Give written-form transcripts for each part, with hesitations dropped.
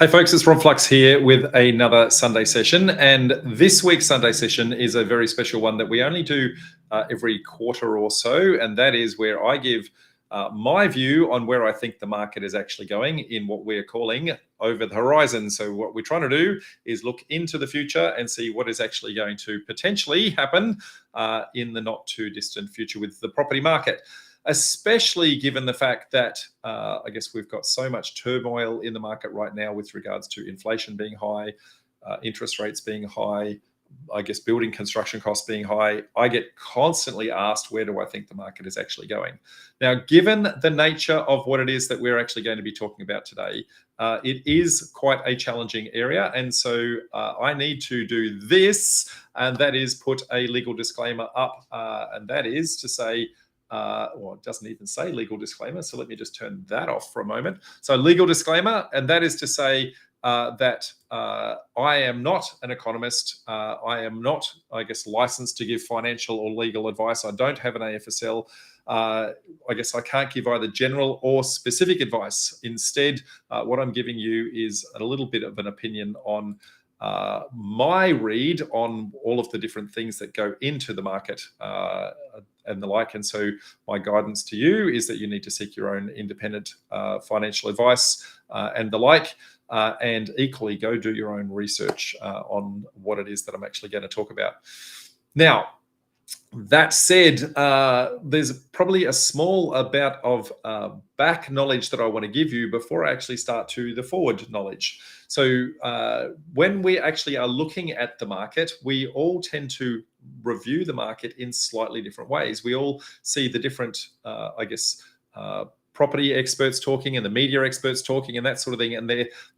Hey folks, it's Rob Flux here with another Sunday session. And this week's Sunday session is a very special one that we only do every quarter or so. And that is where I give my view on where I think the market is actually going in what we're calling over the horizon. So what we're trying to do is look into the future and see what is actually going to potentially happen in the not too distant future with the property market. Especially given the fact that I guess we've got so much turmoil in the market right now with regards to inflation being high, interest rates being high, I guess building construction costs being high. I get constantly asked, where do I think the market is actually going? Now, given the nature of what it is that we're actually going to be talking about today, it is quite a challenging area. And so I need to do this, and that is put a legal disclaimer up. And that is to say, well, it doesn't even say legal disclaimer. So let me just turn that off for a moment. So legal disclaimer, and that is to say that I am not an economist. I am not, I guess, licensed to give financial or legal advice. I don't have an AFSL. I guess I can't give either general or specific advice. Instead, what I'm giving you is a little bit of an opinion on my read on all of the different things that go into the market and the like. And so my guidance to you is that you need to seek your own independent financial advice and the like, and equally go do your own research on what it is that I'm actually going to talk about. Now, that said, there's probably a small amount of back knowledge that I want to give you before I actually start to the forward knowledge. So when we actually are looking at the market, we all tend to review the market in slightly different ways. We all see the different, I guess, property experts talking and the media experts talking and that sort of thing, and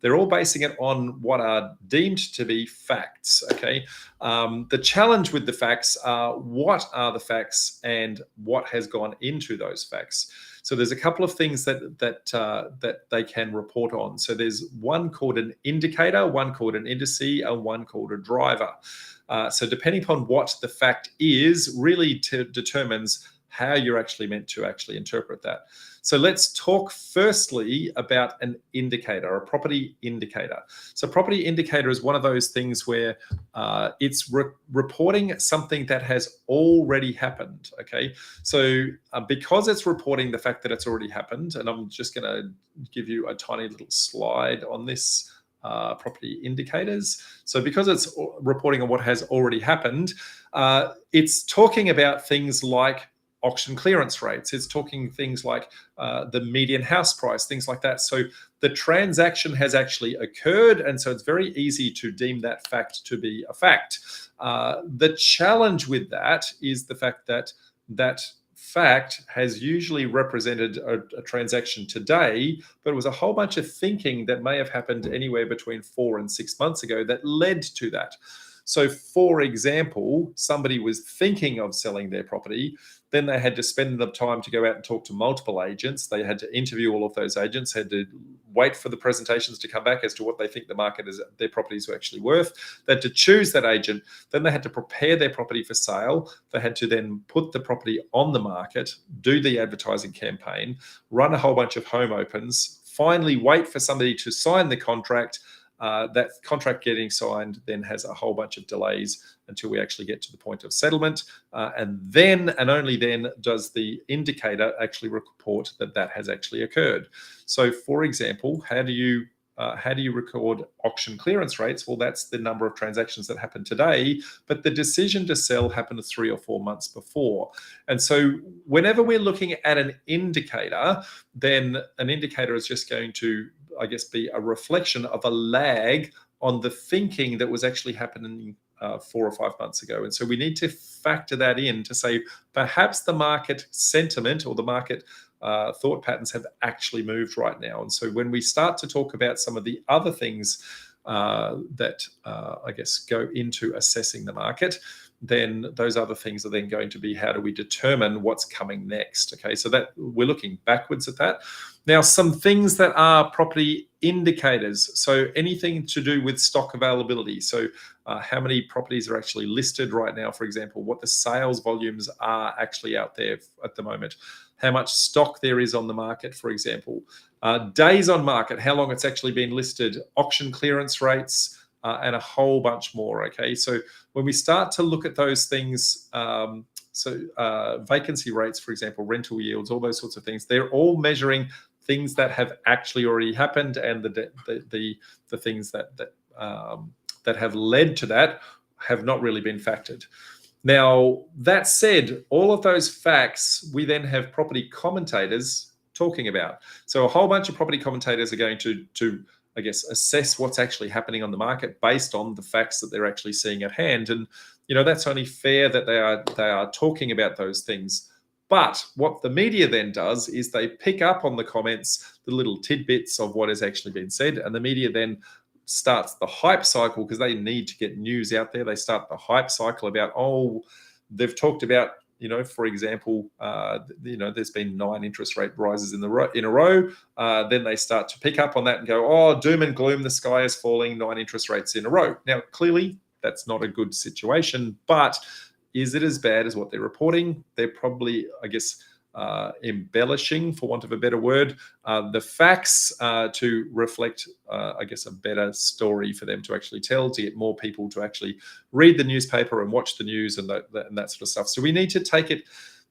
they're all basing it on what are deemed to be facts. Okay, the challenge with the facts are what are the facts and what has gone into those facts. So there's a couple of things that they can report on. So there's one called an indicator, one called an indice, and one called a driver. So depending upon what the fact is, really determines how you're actually meant to actually interpret that. So let's talk firstly about an indicator, a property indicator. So property indicator is one of those things where it's reporting something that has already happened, okay? So because it's reporting the fact that it's already happened, and I'm just gonna give you a tiny little slide on this, property indicators. So because it's reporting on what has already happened, it's talking about things like auction clearance rates. It's talking things like the median house price, things like that. So the transaction has actually occurred, and so it's very easy to deem that fact to be a fact. The challenge with that is the fact that that fact has usually represented a transaction today, but it was a whole bunch of thinking that may have happened anywhere between 4 and 6 months ago that led to that. So for example, somebody was thinking of selling their property, then they had to spend the time to go out and talk to multiple agents. They had to interview all of those agents, had to wait for the presentations to come back as to what they think the market is, their properties are actually worth. They had to choose that agent. Then they had to prepare their property for sale. They had to then put the property on the market, do the advertising campaign, run a whole bunch of home opens, finally wait for somebody to sign the contract. That contract getting signed then has a whole bunch of delays until we actually get to the point of settlement. And then and only then does the indicator actually report that that has actually occurred. So for example, how do you record auction clearance rates? Well, that's the number of transactions that happened today, but the decision to sell happened 3 or 4 months before. And so whenever we're looking at an indicator, then an indicator is just going to, I guess, be a reflection of a lag on the thinking that was actually happening 4 or 5 months ago. And so we need to factor that in to say perhaps the market sentiment or the market thought patterns have actually moved right now. And so when we start to talk about some of the other things that I guess go into assessing the market, then those other things are then going to be, how do we determine what's coming next? Okay, so that we're looking backwards at that. Now, some things that are property indicators. So anything to do with stock availability. So how many properties are actually listed right now, for example, what the sales volumes are actually out there at the moment, how much stock there is on the market, for example, days on market, how long it's actually been listed, auction clearance rates, and a whole bunch more. Okay, so when we start to look at those things, vacancy rates, for example, rental yields, all those sorts of things, they're all measuring things that have actually already happened, and the things that have led to that have not really been factored. Now, that said, all of those facts, we then have property commentators talking about. So a whole bunch of property commentators are going to I guess, assess what's actually happening on the market based on the facts that they're actually seeing at hand. And, that's only fair that they are talking about those things. But what the media then does is they pick up on the comments, the little tidbits of what has actually been said, and the media then starts the hype cycle because they need to get news out there. They start the hype cycle about, they've talked about, for example, there's been 9 interest rate rises in a row. Then they start to pick up on that and go, doom and gloom, the sky is falling, 9 interest rates in a row. Now, clearly, that's not a good situation, but is it as bad as what they're reporting? They're probably, I guess, embellishing, for want of a better word, the facts to reflect, I guess, a better story for them to actually tell, to get more people to actually read the newspaper and watch the news and that sort of stuff. So we need to take it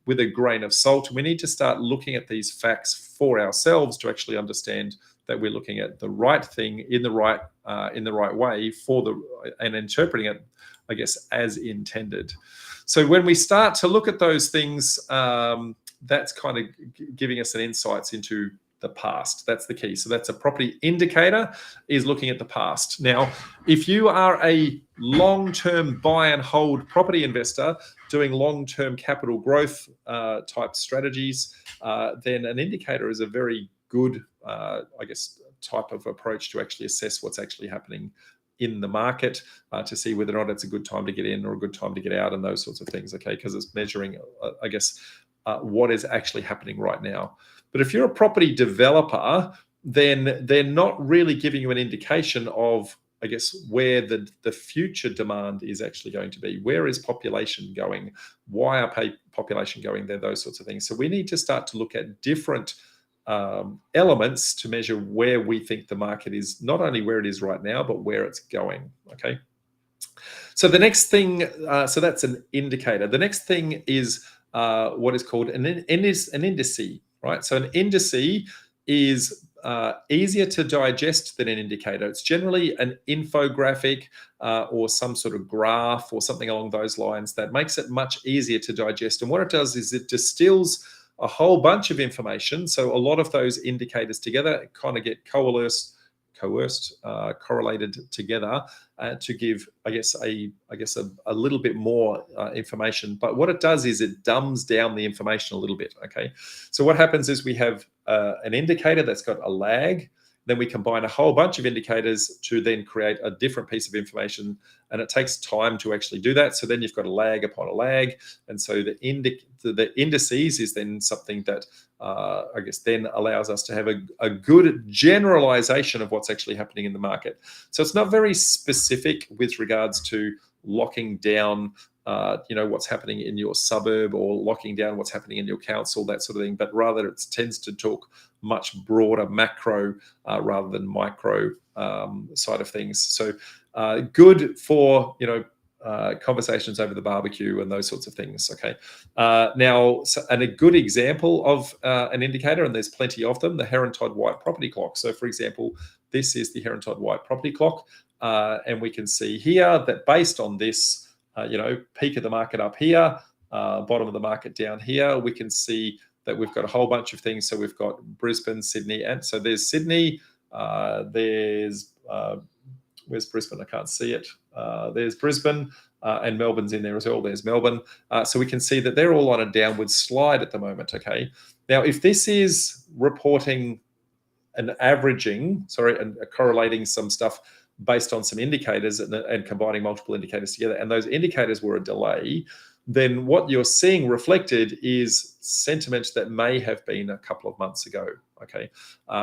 with a grain of salt. We need to start looking at these facts for ourselves to actually understand that we're looking at the right thing in the right way and interpreting it, I guess, as intended. So when we start to look at those things, that's kind of giving us an insights into the past. That's the key. So that's a property indicator, is looking at the past. Now, if you are a long-term buy and hold property investor doing long-term capital growth type strategies, then an indicator is a very good, I guess, type of approach to actually assess what's actually happening in the market, to see whether or not it's a good time to get in or a good time to get out and those sorts of things, okay? Because it's measuring, I guess, what is actually happening right now. But if you're a property developer, then they're not really giving you an indication of, I guess, where the future demand is actually going to be. Where is population going? Why are population going there? Those sorts of things. So we need to start to look at different elements to measure where we think the market is, not only where it is right now, but where it's going, okay? So the next thing, so that's an indicator. The next thing is what is called an indice, right? So an indice is easier to digest than an indicator. It's generally an infographic or some sort of graph or something along those lines that makes it much easier to digest. And what it does is it distills a whole bunch of information. So a lot of those indicators together kind of get coerced, correlated together to give, I guess, a little bit more information. But what it does is it dumbs down the information a little bit. Okay, so what happens is we have an indicator that's got a lag. Then we combine a whole bunch of indicators to then create a different piece of information, and it takes time to actually do that. So then you've got a lag upon a lag, and so the indices is then something that I guess then allows us to have a good generalization of what's actually happening in the market. So it's not very specific with regards to locking down what's happening in your suburb or locking down what's happening in your council, that sort of thing, but rather it tends to talk much broader macro rather than micro side of things. So good for, conversations over the barbecue and those sorts of things, okay? And a good example of an indicator, and there's plenty of them, the Heron Todd White property clock. So for example, this is the Heron Todd White property clock, and we can see here that based on this, peak of the market up here, bottom of the market down here, we can see that we've got a whole bunch of things. So we've got Brisbane, Sydney, and so there's Sydney, there's, where's Brisbane? I can't see it. There's Brisbane, and Melbourne's in there as well. There's Melbourne. So we can see that they're all on a downward slide at the moment, okay? Now, if this is reporting and correlating some stuff based on some indicators and combining multiple indicators together, and those indicators were a delay, then what you're seeing reflected is sentiment that may have been a couple of months ago, okay?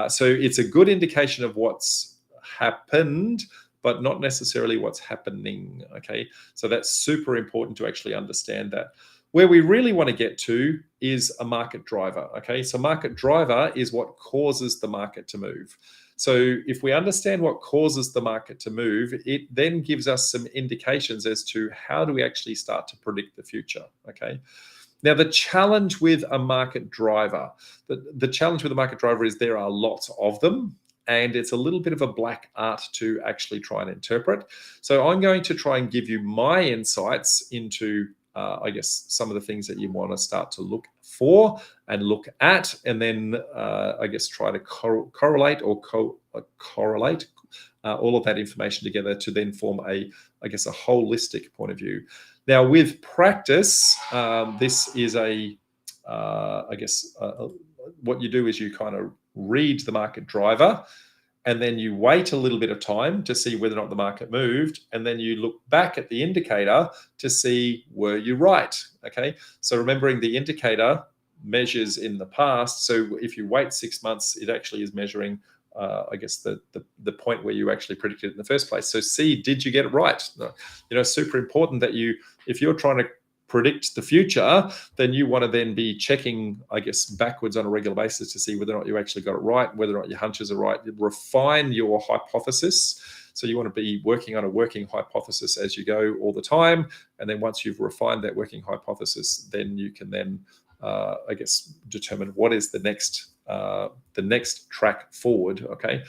So it's a good indication of what's happened, but not necessarily what's happening, okay? So that's super important to actually understand that. Where we really want to get to is a market driver, okay? So market driver is what causes the market to move. So if we understand what causes the market to move, it then gives us some indications as to how do we actually start to predict the future, okay? Now, the challenge with a market driver, the challenge with a market driver is there are lots of them, and it's a little bit of a black art to actually try and interpret. So I'm going to try and give you my insights into, I guess, some of the things that you want to start to look for and look at, and then I guess try to correlate or correlate all of that information together to then form a holistic point of view. Now, with practice, this is what you do is you kind of read the market driver, and then you wait a little bit of time to see whether or not the market moved, and then you look back at the indicator to see, were you right? Okay, so remembering the indicator measures in the past, so if you wait 6 months, it actually is measuring the point where you actually predicted it in the first place. So see, did you get it right? Super important that if you're trying to predict the future, then you want to then be checking, I guess, backwards on a regular basis to see whether or not you actually got it right, whether or not your hunches are right. Refine your hypothesis. So you want to be working on a working hypothesis as you go all the time. And then once you've refined that working hypothesis, then you can then, determine what is the next track forward. Okay.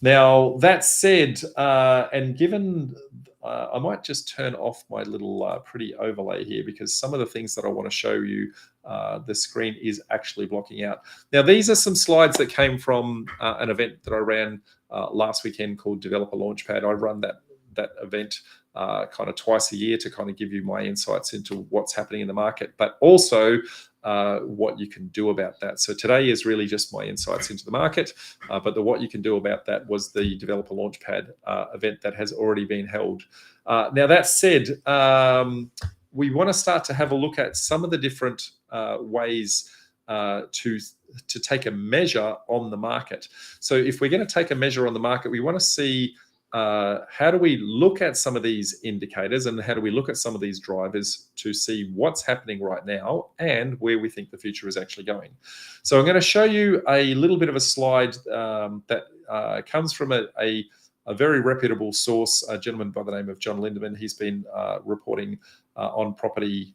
Now, that said, and given I might just turn off my little pretty overlay here, because some of the things that I want to show you, the screen is actually blocking out. Now, these are some slides that came from an event that I ran last weekend called Developer Launchpad. I run that event kind of twice a year to kind of give you my insights into what's happening in the market, but also what you can do about that. So today is really just my insights into the market, but what you can do about that was the Developer Launchpad event that has already been held. Now, that said, we want to start to have a look at some of the different ways to take a measure on the market. So if we're going to take a measure on the market, we want to see how do we look at some of these indicators, and how do we look at some of these drivers to see what's happening right now and where we think the future is actually going. So I'm going to show you a little bit of a slide that comes from a very reputable source, a gentleman by the name of John Lindeman. He's been reporting on property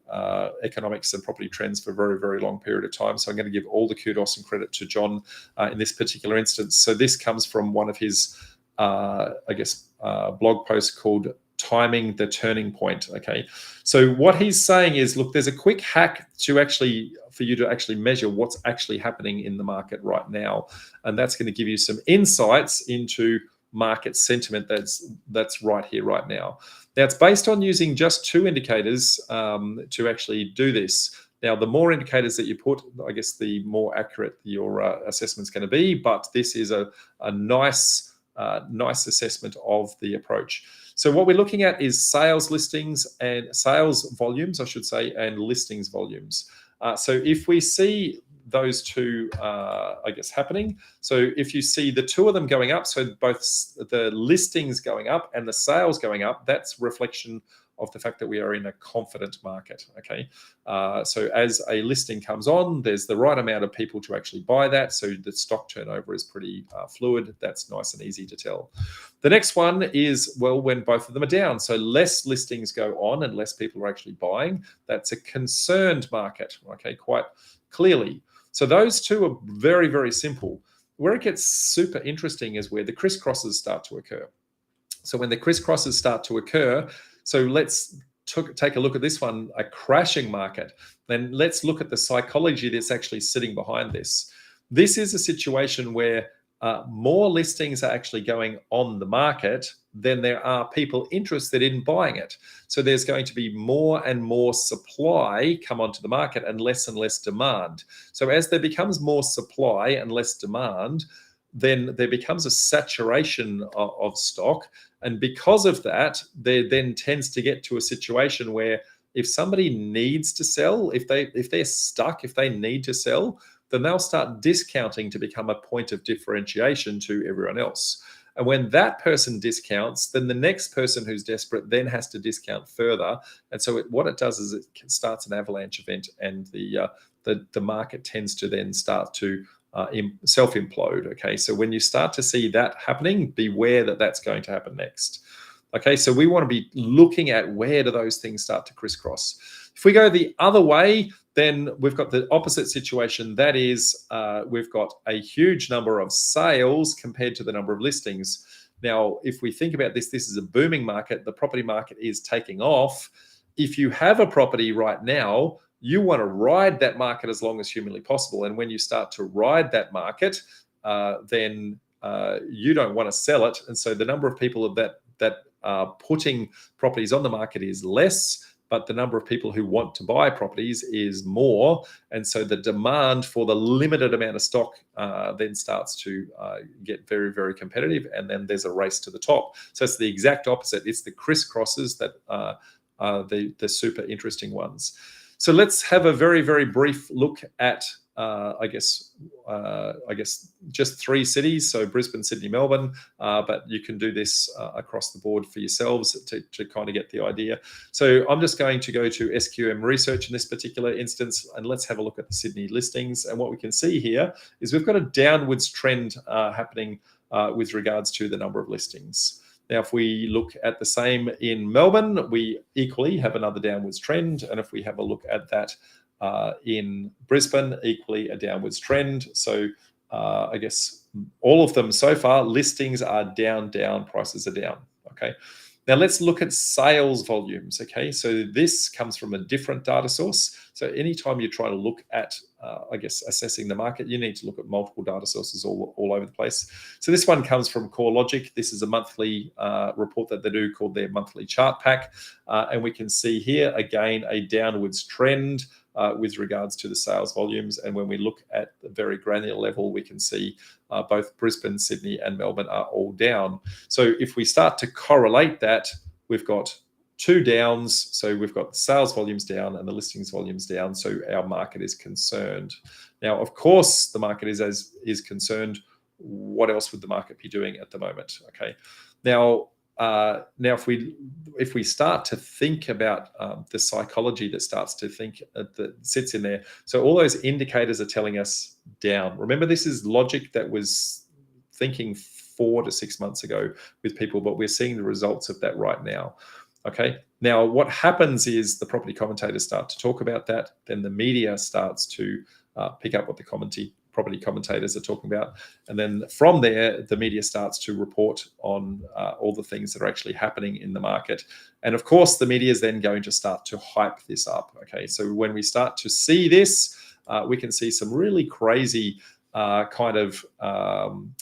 economics and property trends for a very, very long period of time. So I'm going to give all the kudos and credit to John in this particular instance. So this comes from one of his blog post called Timing the Turning Point. Okay, so what he's saying is, look, there's a quick hack for you to actually measure what's actually happening in the market right now, and that's going to give you some insights into market sentiment that's right here, right now. Now, it's based on using just 2 indicators to actually do this. Now, the more indicators that you put, I guess the more accurate your assessment's going to be, but this is a nice assessment of the approach. So what we're looking at is sales volumes, I should say, and listings volumes. So if we see those two, happening, so if you see the 2 of them going up, so both the listings going up and the sales going up, that's reflection of the fact that we are in a confident market. Okay, so as a listing comes on, there's the right amount of people to actually buy that, so the stock turnover is pretty fluid. That's nice and easy to tell. The next one is, well, when both of them are down, so less listings go on and less people are actually buying. That's a concerned market. Okay, quite clearly. So those 2 are very, very simple. Where it gets super interesting is where the crisscrosses start to occur. So when the crisscrosses start to occur, so let's take a look at this one, a crashing market. Then let's look at the psychology that's actually sitting behind this. This is a situation where more listings are actually going on the market than there are people interested in buying it. So there's going to be more and more supply come onto the market and less demand. So as there becomes more supply and less demand, then there becomes a saturation of stock. And because of that, there then tends to get to a situation where if somebody needs to sell, if they're stuck, if they need to sell, then they'll start discounting to become a point of differentiation to everyone else. And when that person discounts, then the next person who's desperate then has to discount further. And so what it does is it starts an avalanche event, and the market tends to then start to self-implode. Okay, so when you start to see that happening, beware that that's going to happen next. Okay, so we want to be looking at where do those things start to crisscross. If we go the other way, then we've got the opposite situation. That is, we've got a huge number of sales compared to the number of listings. Now, if we think about this, this is a booming market. The property market is taking off. If you have a property right now, you want to ride that market as long as humanly possible. And when you start to ride that market, then you don't want to sell it. And so the number of people that are putting properties on the market is less, but the number of people who want to buy properties is more. And so the demand for the limited amount of stock then starts to get very, very competitive. And then there's a race to the top. So it's the exact opposite. It's the crisscrosses that are the super interesting ones. So let's have a very, very brief look at, I guess just 3 cities. So Brisbane, Sydney, Melbourne, but you can do this across the board for yourselves to kind of get the idea. So I'm just going to go to SQM Research in this particular instance, and let's have a look at the Sydney listings. And what we can see here is we've got a downwards trend happening with regards to the number of listings. Now, if we look at the same in Melbourne, we equally have another downwards trend. And if we have a look at that in Brisbane, equally a downwards trend. So I guess all of them so far, listings are down, prices are down. Okay. Now let's look at sales volumes. Okay. So this comes from a different data source. So anytime you try to look at, I guess, assessing the market, you need to look at multiple data sources all over the place. So this one comes from CoreLogic. This is a monthly report that they do called their monthly chart pack. And we can see here, again, a downwards trend with regards to the sales volumes. And when we look at the very granular level, we can see both Brisbane, Sydney, and Melbourne are all down. So if we start to correlate that, we've got 2 downs. So we've got sales volumes down and the listings volumes down. So our market is concerned. Now, of course, the market is concerned. What else would the market be doing at the moment? Okay. Now if we start to think about the psychology that starts to think that sits in there, so all those indicators are telling us down. Remember, this is logic that was thinking 4 to 6 months ago with people, but we're seeing the results of that right now. Okay. Now, what happens is the property commentators start to talk about that. Then the media starts to pick up what the property commentators are talking about. And then from there, the media starts to report on all the things that are actually happening in the market. And of course, the media is then going to start to hype this up. Okay. So when we start to see this, we can see some really crazy kind of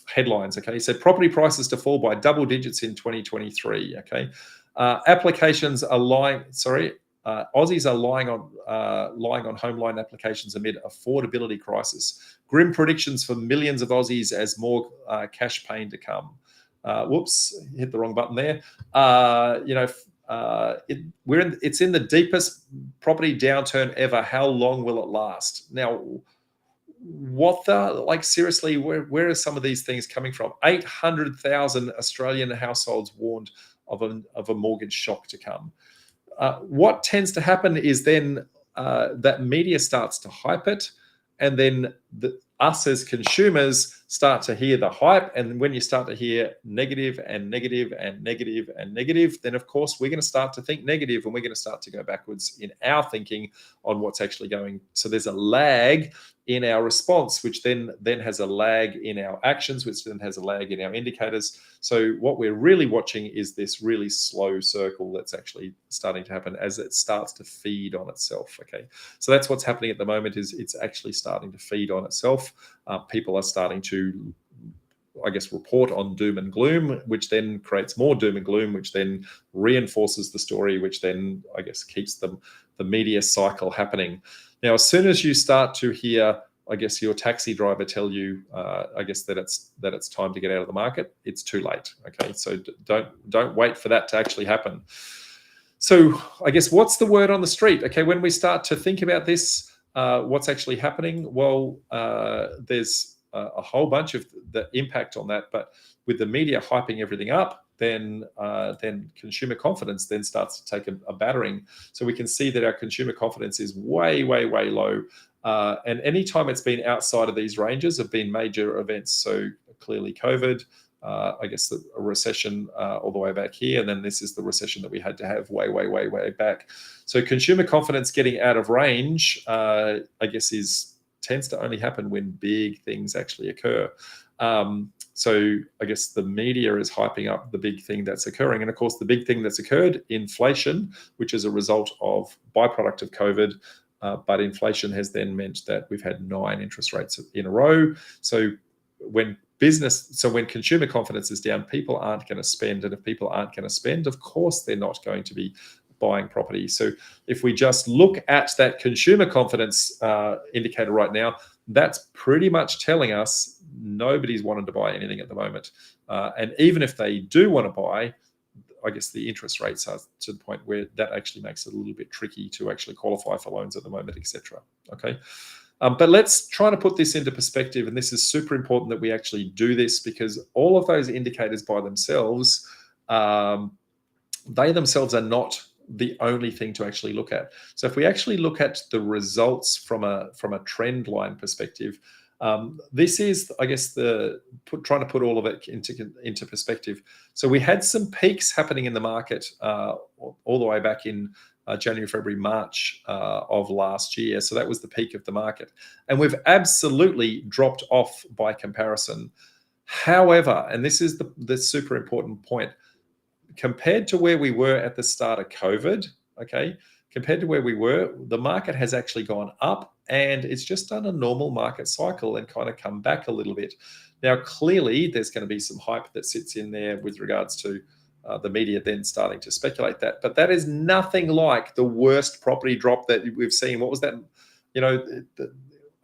headlines. Okay. So property prices to fall by double digits in 2023. Okay. Applications are lying, Aussies are lying on home loan applications amid affordability crisis. Grim predictions for millions of Aussies as more cash paying to come. Whoops, hit the wrong button there. It's in the deepest property downturn ever. How long will it last? Now, seriously, where are some of these things coming from? 800,000 Australian households warned of a mortgage shock to come. What tends to happen is then that media starts to hype it, and then us as consumers start to hear the hype. And when you start to hear negative and negative and negative and negative, then of course we're going to start to think negative, and we're going to start to go backwards in our thinking on what's actually going. So there's a lag in our response, which then has a lag in our actions, which then has a lag in our indicators. So what we're really watching is this really slow circle that's actually starting to happen as it starts to feed on itself. Okay, so that's what's happening at the moment, is it's actually starting to feed on itself. People are starting to, I guess, report on doom and gloom, which then creates more doom and gloom, which then reinforces the story, which then, I guess, keeps the media cycle happening. Now, as soon as you start to hear, I guess, your taxi driver tell you, I guess, that it's time to get out of the market, it's too late. Okay, so don't wait for that to actually happen. So I guess, what's the word on the street? Okay, when we start to think about this, what's actually happening? Well, there's a whole bunch of the impact on that. But with the media hyping everything up, then consumer confidence then starts to take a battering. So we can see that our consumer confidence is way, way, way low. And anytime it's been outside of these ranges have been major events. So clearly COVID, I guess a recession all the way back here. And then this is the recession that we had to have way, way, way, way back. So consumer confidence getting out of range, I guess, tends to only happen when big things actually occur. So I guess the media is hyping up the big thing that's occurring. And of course, the big thing that's occurred, inflation, which is a result of byproduct of COVID. But inflation has then meant that we've had 9 interest rates in a row. So when consumer confidence is down, people aren't going to spend. And if people aren't going to spend, of course, they're not going to be buying property. So if we just look at that consumer confidence indicator right now, that's pretty much telling us nobody's wanting to buy anything at the moment. And even if they do want to buy, I guess the interest rates are to the point where that actually makes it a little bit tricky to actually qualify for loans at the moment, etc. Okay. But let's try to put this into perspective. And this is super important that we actually do this, because all of those indicators by themselves, they themselves are not the only thing to actually look at. So if we actually look at the results from a trend line perspective, this is, I guess, trying to put all of it into perspective. So we had some peaks happening in the market all the way back in January, February, March of last year. So that was the peak of the market. And we've absolutely dropped off by comparison. However, and this is the super important point, compared to where we were at the start of COVID, okay, compared to where we were, the market has actually gone up, and it's just done a normal market cycle and kind of come back a little bit. Now, clearly, there's going to be some hype that sits in there with regards to the media then starting to speculate that. But that is nothing like the worst property drop that we've seen. What was that?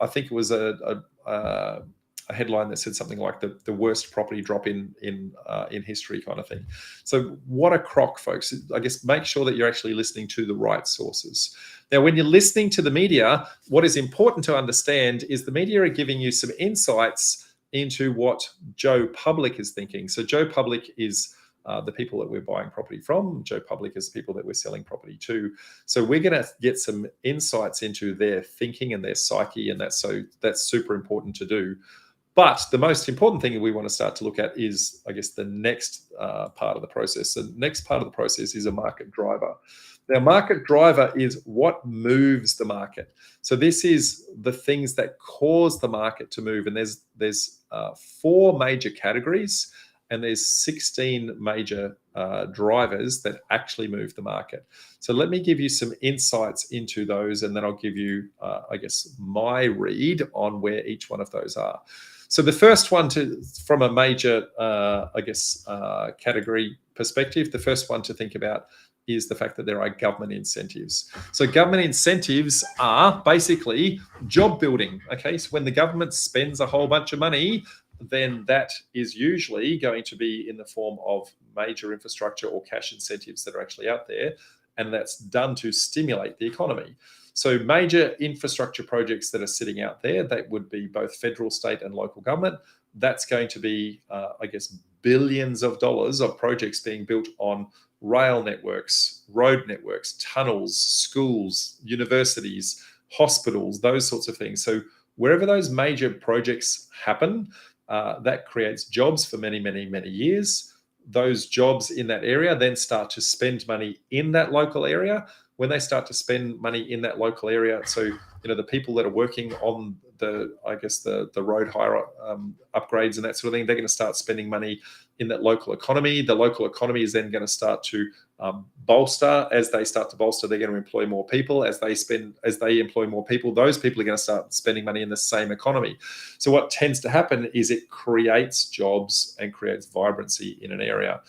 I think it was a headline that said something like the worst property drop in history, kind of thing. So what a crock, folks. I guess make sure that you're actually listening to the right sources. Now, when you're listening to the media, what is important to understand is the media are giving you some insights into what Joe Public is thinking. So Joe Public is the people that we're buying property from. Joe Public is the people that we're selling property to. So we're going to get some insights into their thinking and their psyche, and that's super important to do. But the most important thing that we want to start to look at is, I guess, the next part of the process. The next part of the process is a market driver. Now, market driver is what moves the market. So this is the things that cause the market to move. And there's 4 major categories, and there's 16 major drivers that actually move the market. So let me give you some insights into those, and then I'll give you, I guess, my read on where each one of those are. So the first one, from a major, category perspective, the first one to think about is the fact that there are government incentives. So government incentives are basically job building. Okay, so when the government spends a whole bunch of money, then that is usually going to be in the form of major infrastructure or cash incentives that are actually out there, and that's done to stimulate the economy. So major infrastructure projects that are sitting out there, that would be both federal, state, and local government. That's going to be, billions of dollars of projects being built on rail networks, road networks, tunnels, schools, universities, hospitals, those sorts of things. So wherever those major projects happen, that creates jobs for many, many, many years. Those jobs in that area then start to spend money in that local area. When they start to spend money in that local area, so the people that are working on the road hire upgrades and that sort of thing, they're going to start spending money in that local economy. The local economy is then going to start to bolster. As they start to bolster, they're going to employ more people. As they employ more people, those people are going to start spending money in the same economy. So what tends to happen is it creates jobs and creates vibrancy in an area.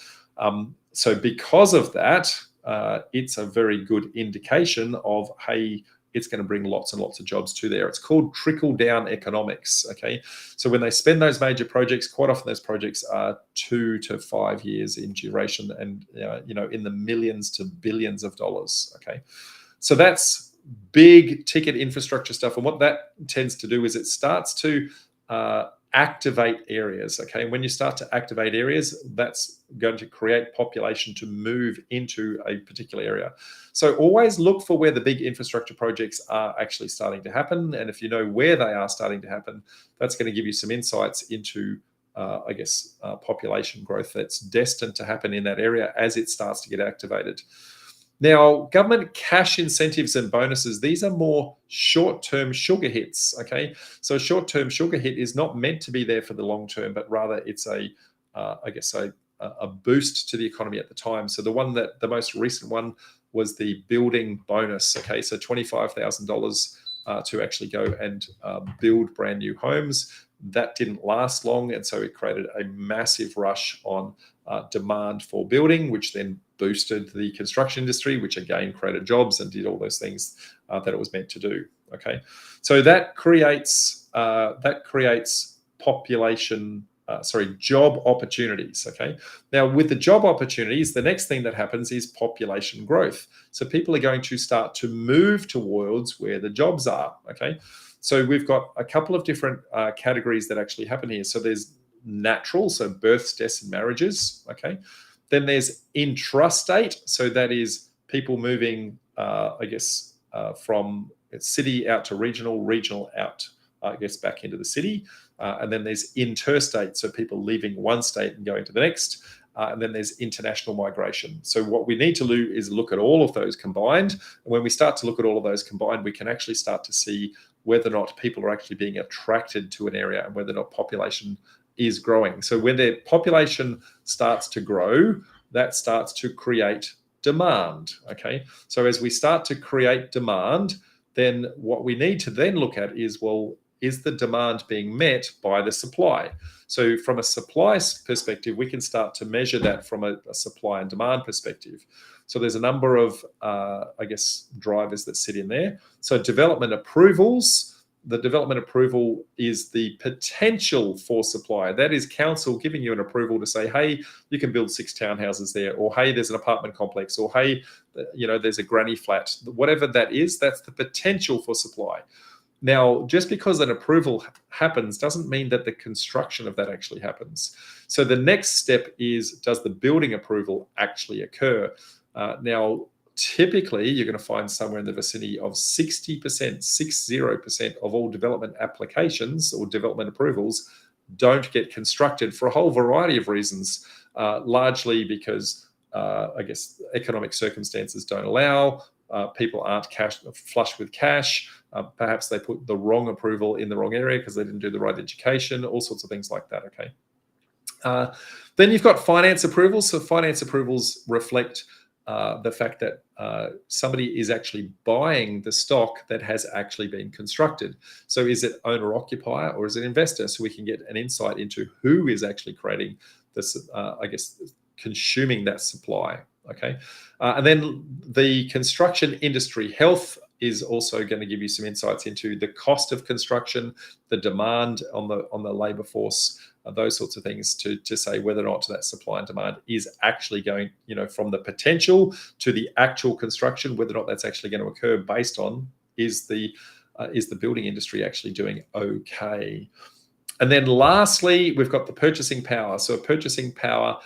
So because of that, it's a very good indication of, hey, it's going to bring lots and lots of jobs to there. It's called trickle-down economics, okay? So when they spend those major projects, quite often those projects are 2 to 5 years in duration and, in the millions to billions of dollars, okay? So that's big ticket infrastructure stuff. And what that tends to do is it starts to activate areas. Okay, and when you start to activate areas, that's going to create population to move into a particular area. So always look for where the big infrastructure projects are actually starting to happen, and if you know where they are starting to happen, that's going to give you some insights into population growth that's destined to happen in that area as it starts to get activated. Now, government cash incentives and bonuses, these are more short-term sugar hits, okay? So a short-term sugar hit is not meant to be there for the long term, but rather it's a boost to the economy at the time. So the most recent one was the building bonus, okay? So $25,000 to actually go and build brand new homes. That didn't last long, and so it created a massive rush on demand for building, which then boosted the construction industry, which again created jobs and did all those things that it was meant to do. Okay, so that creates job opportunities. Okay, now with the job opportunities, the next thing that happens is population growth. So people are going to start to move towards where the jobs are. Okay, so we've got a couple of different categories that actually happen here. So there's natural, so births, deaths, and marriages. Okay, then there's intrastate, so that is people moving, from city out to regional out, back into the city. And then there's interstate, so people leaving one state and going to the next. And then there's international migration. So what we need to do is look at all of those combined. And when we start to look at all of those combined, we can actually start to see whether or not people are actually being attracted to an area and whether or not population is growing. So when their population starts to grow, that starts to create demand. Okay, so as we start to create demand, then what we need to then look at is, well, is the demand being met by the supply? So from a supply perspective, we can start to measure that from a supply and demand perspective. So there's a number of, drivers that sit in there. So development approvals. The development approval is the potential for supply. That is council giving you an approval to say, hey, you can build 6 townhouses there, or hey, there's an apartment complex, or hey, there's a granny flat. Whatever that is, that's the potential for supply. Now, just because an approval happens doesn't mean that the construction of that actually happens. So the next step is, does the building approval actually occur? Now, typically, you're going to find somewhere in the vicinity of 60% of all development applications or development approvals don't get constructed for a whole variety of reasons, largely because, economic circumstances don't allow, people aren't flush with cash, perhaps they put the wrong approval in the wrong area because they didn't do the right education, all sorts of things like that, okay? Then you've got finance approvals. So finance approvals reflect the fact that somebody is actually buying the stock that has actually been constructed. So is it owner-occupier or is it investor? So we can get an insight into who is actually creating this, consuming that supply. Okay, and then the construction industry health is also going to give you some insights into the cost of construction, the demand on the labor force, those sorts of things to say whether or not that supply and demand is actually going, from the potential to the actual construction, whether or not that's actually going to occur based on is the building industry actually doing okay. And then lastly, we've got the purchasing power. So purchasing power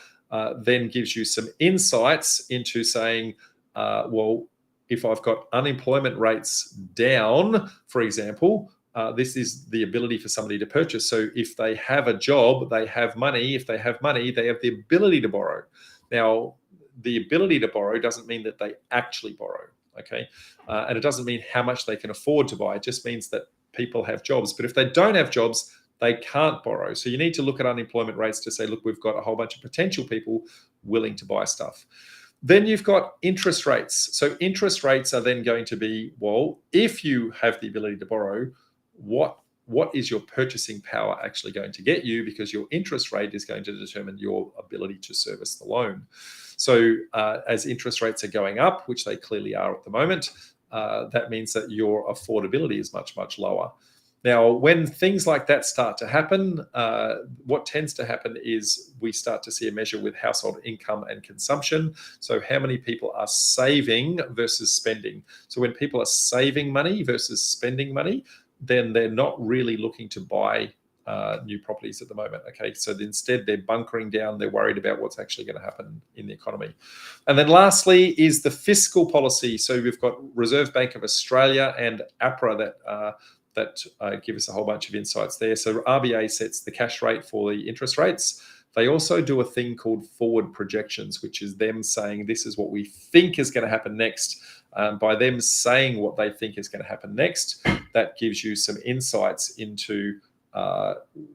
then gives you some insights into saying, well, if I've got unemployment rates down, for example, this is the ability for somebody to purchase. So if they have a job, they have money. If they have money, they have the ability to borrow. Now, the ability to borrow doesn't mean that they actually borrow, okay? And it doesn't mean how much they can afford to buy. It just means that people have jobs. But if they don't have jobs, they can't borrow. So you need to look at unemployment rates to say, look, we've got a whole bunch of potential people willing to buy stuff. Then you've got interest rates. So interest rates are then going to be, well, if you have the ability to borrow, what is your purchasing power actually going to get you? Because your interest rate is going to determine your ability to service the loan. So as interest rates are going up, which they clearly are at the moment, that means that your affordability is much, much lower. Now, when things like that start to happen, what tends to happen is we start to see a measure with household income and consumption. So how many people are saving versus spending. So when people are saving money versus spending money, then they're not really looking to buy new properties at the moment. Okay, so instead they're bunkering down. They're worried about what's actually going to happen in the economy. And then lastly is the fiscal policy. So we've got Reserve Bank of Australia and APRA that give us a whole bunch of insights there. So RBA sets the cash rate for the interest rates. They also do a thing called forward projections, which is them saying this is what we think is going to happen next. By them saying what they think is going to happen next, that gives you some insights into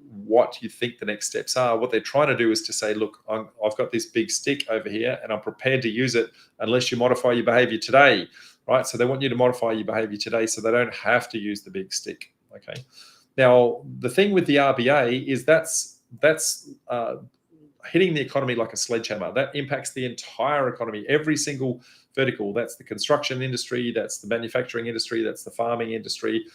what you think the next steps are. What they're trying to do is to say, look, I've got this big stick over here and I'm prepared to use it unless you modify your behavior today, right? So they want you to modify your behavior today so they don't have to use the big stick, okay? Now, the thing with the RBA is that's hitting the economy like a sledgehammer. That impacts the entire economy, every single vertical. That's the construction industry, that's the manufacturing industry, that's the farming industry,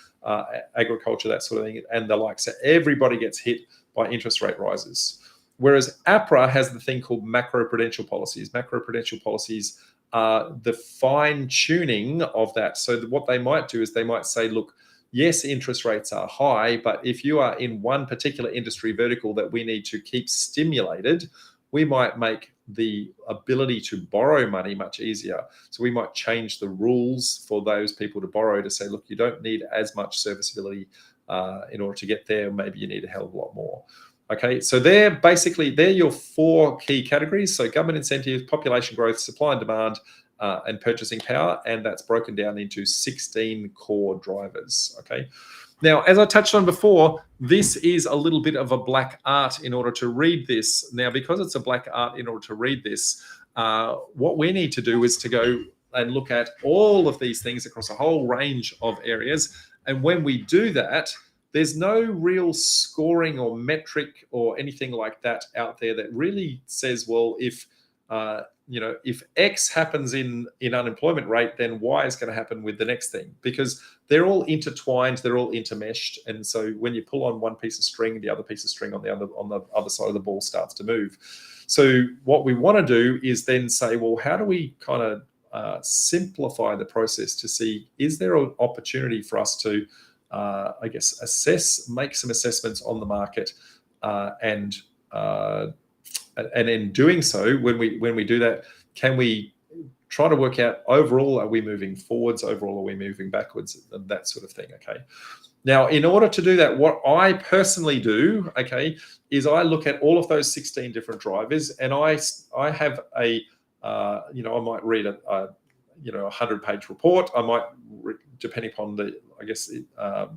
agriculture, that sort of thing, and the like. So everybody gets hit by interest rate rises. Whereas APRA has the thing called macroprudential policies. Macroprudential policies are the fine tuning of that. So what they might do is they might say, look, yes, interest rates are high, but if you are in one particular industry vertical that we need to keep stimulated, we might make the ability to borrow money much easier. So we might change the rules for those people to borrow to say, look, you don't need as much serviceability in order to get there. Maybe you need a hell of a lot more. Okay, so they're your four key categories. So government incentives, population growth, supply and demand, and purchasing power, and that's broken down into 16 core drivers, okay? Now, as I touched on before, this is a little bit of a black art in order to read this. Now, because it's a black art in order to read this, what we need to do is to go and look at all of these things across a whole range of areas. And when we do that, there's no real scoring or metric or anything like that out there that really says, well, if X happens in unemployment rate, then Y is going to happen with the next thing, because they're all intertwined, they're all intermeshed, and so when you pull on one piece of string, the other piece of string on the other side of the ball starts to move. So what we want to do is then say, well, how do we kind of simplify the process to see, is there an opportunity for us to, make some assessments on the market, and in doing so, when we do that, can we try to work out overall, are we moving forwards? Overall, are we moving backwards? And that sort of thing, okay? Now, in order to do that, what I personally do, okay, is I look at all of those 16 different drivers, and I have I might read a 100-page report. I might, depending upon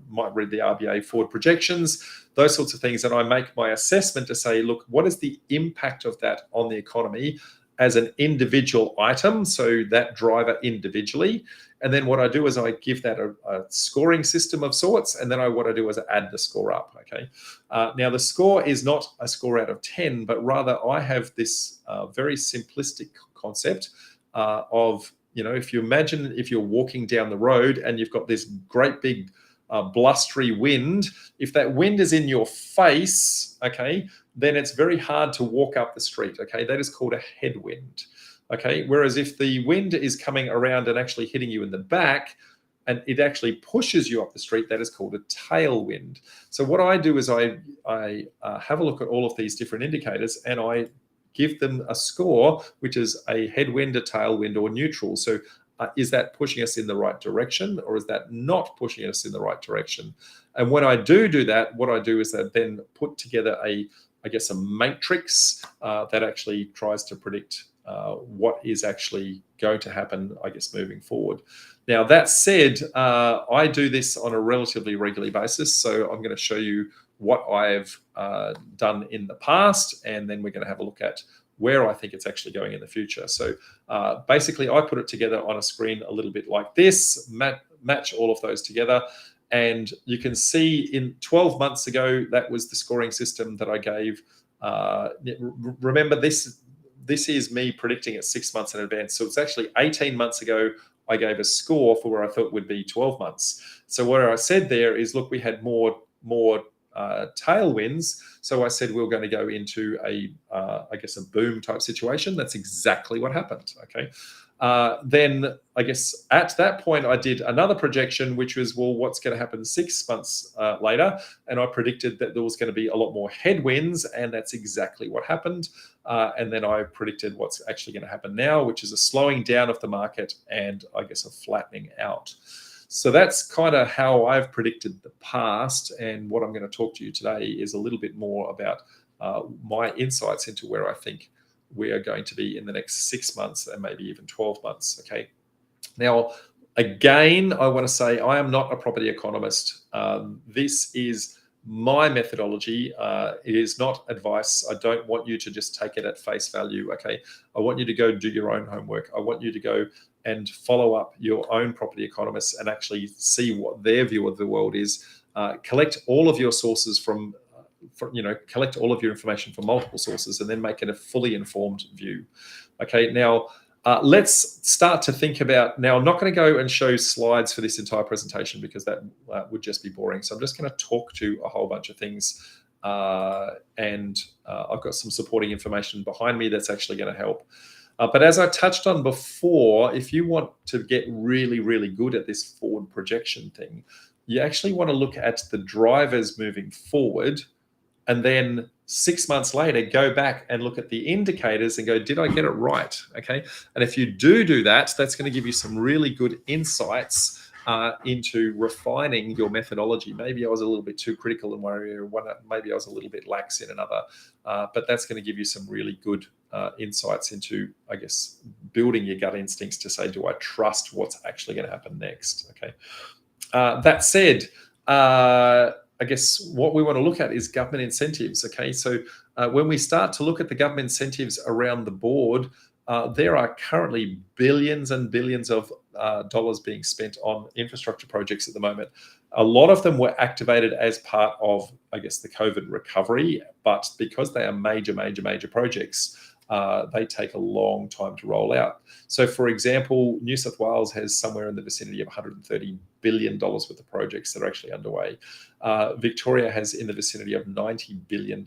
might read the RBA forward projections, those sorts of things. And I make my assessment to say, look, what is the impact of that on the economy as an individual item? So that driver individually. And then what I do is I give that a scoring system of sorts. And then what I do is I add the score up, okay? Now the score is not a score out of 10, but rather I have this very simplistic concept of, if you imagine if you're walking down the road and you've got this great big blustery wind, if that wind is in your face, okay, then it's very hard to walk up the street, okay? That is called a headwind, okay? Whereas if the wind is coming around and actually hitting you in the back and it actually pushes you up the street, that is called a tailwind. So what I do is I have a look at all of these different indicators and I give them a score, which is a headwind, a tailwind, or neutral. So is that pushing us in the right direction, or is that not pushing us in the right direction? And when I do that, what I do is that then put together a matrix that actually tries to predict what is actually going to happen, moving forward. Now, that said, I do this on a relatively regular basis. So I'm going to show you what I've done in the past, and then we're going to have a look at where I think it's actually going in the future. So basically, I put it together on a screen a little bit like this, match all of those together, and you can see in 12 months ago, that was the scoring system that I gave. Remember, this is me predicting it 6 months in advance. So it's actually 18 months ago, I gave a score for where I thought would be 12 months. So what I said there is, look, we had more tailwinds. So I said we we're going to go into a boom type situation. That's exactly what happened. Okay. Then I guess at that point, I did another projection, which was, well, what's going to happen 6 months later? And I predicted that there was going to be a lot more headwinds, and that's exactly what happened. And then I predicted what's actually going to happen now, which is a slowing down of the market and I guess a flattening out. So that's kind of how I've predicted the past. And what I'm going to talk to you today is a little bit more about my insights into where I think we are going to be in the next 6 months and maybe even 12 months. Okay. Now, again, I want to say I am not a property economist. This is my methodology. It is not advice. I don't want you to just take it at face value. Okay. I want you to go do your own homework. I want you to go and follow up your own property economists and actually see what their view of the world is. Collect all of your sources collect all of your information from multiple sources and then make it a fully informed view. Okay, now let's start to think about, now I'm not going to go and show slides for this entire presentation because that would just be boring. So I'm just going to talk to a whole bunch of things and I've got some supporting information behind me that's actually going to help. But as I touched on before, if you want to get really, really good at this forward projection thing, you actually want to look at the drivers moving forward and then 6 months later, go back and look at the indicators and go, did I get it right? Okay. And if you do that, that's going to give you some really good insights into refining your methodology. Maybe I was a little bit too critical in one area, maybe I was a little bit lax in another, but that's going to give you some really good insights into, I guess, building your gut instincts to say, do I trust what's actually going to happen next? Okay. That said, I guess what we want to look at is government incentives. Okay, so when we start to look at the government incentives around the board, there are currently billions and billions of dollars being spent on infrastructure projects at the moment. A lot of them were activated as part of, I guess, the COVID recovery, but because they are major projects, they take a long time to roll out. So, for example, New South Wales has somewhere in the vicinity of $130 billion worth of projects that are actually underway. Victoria has in the vicinity of $90 billion,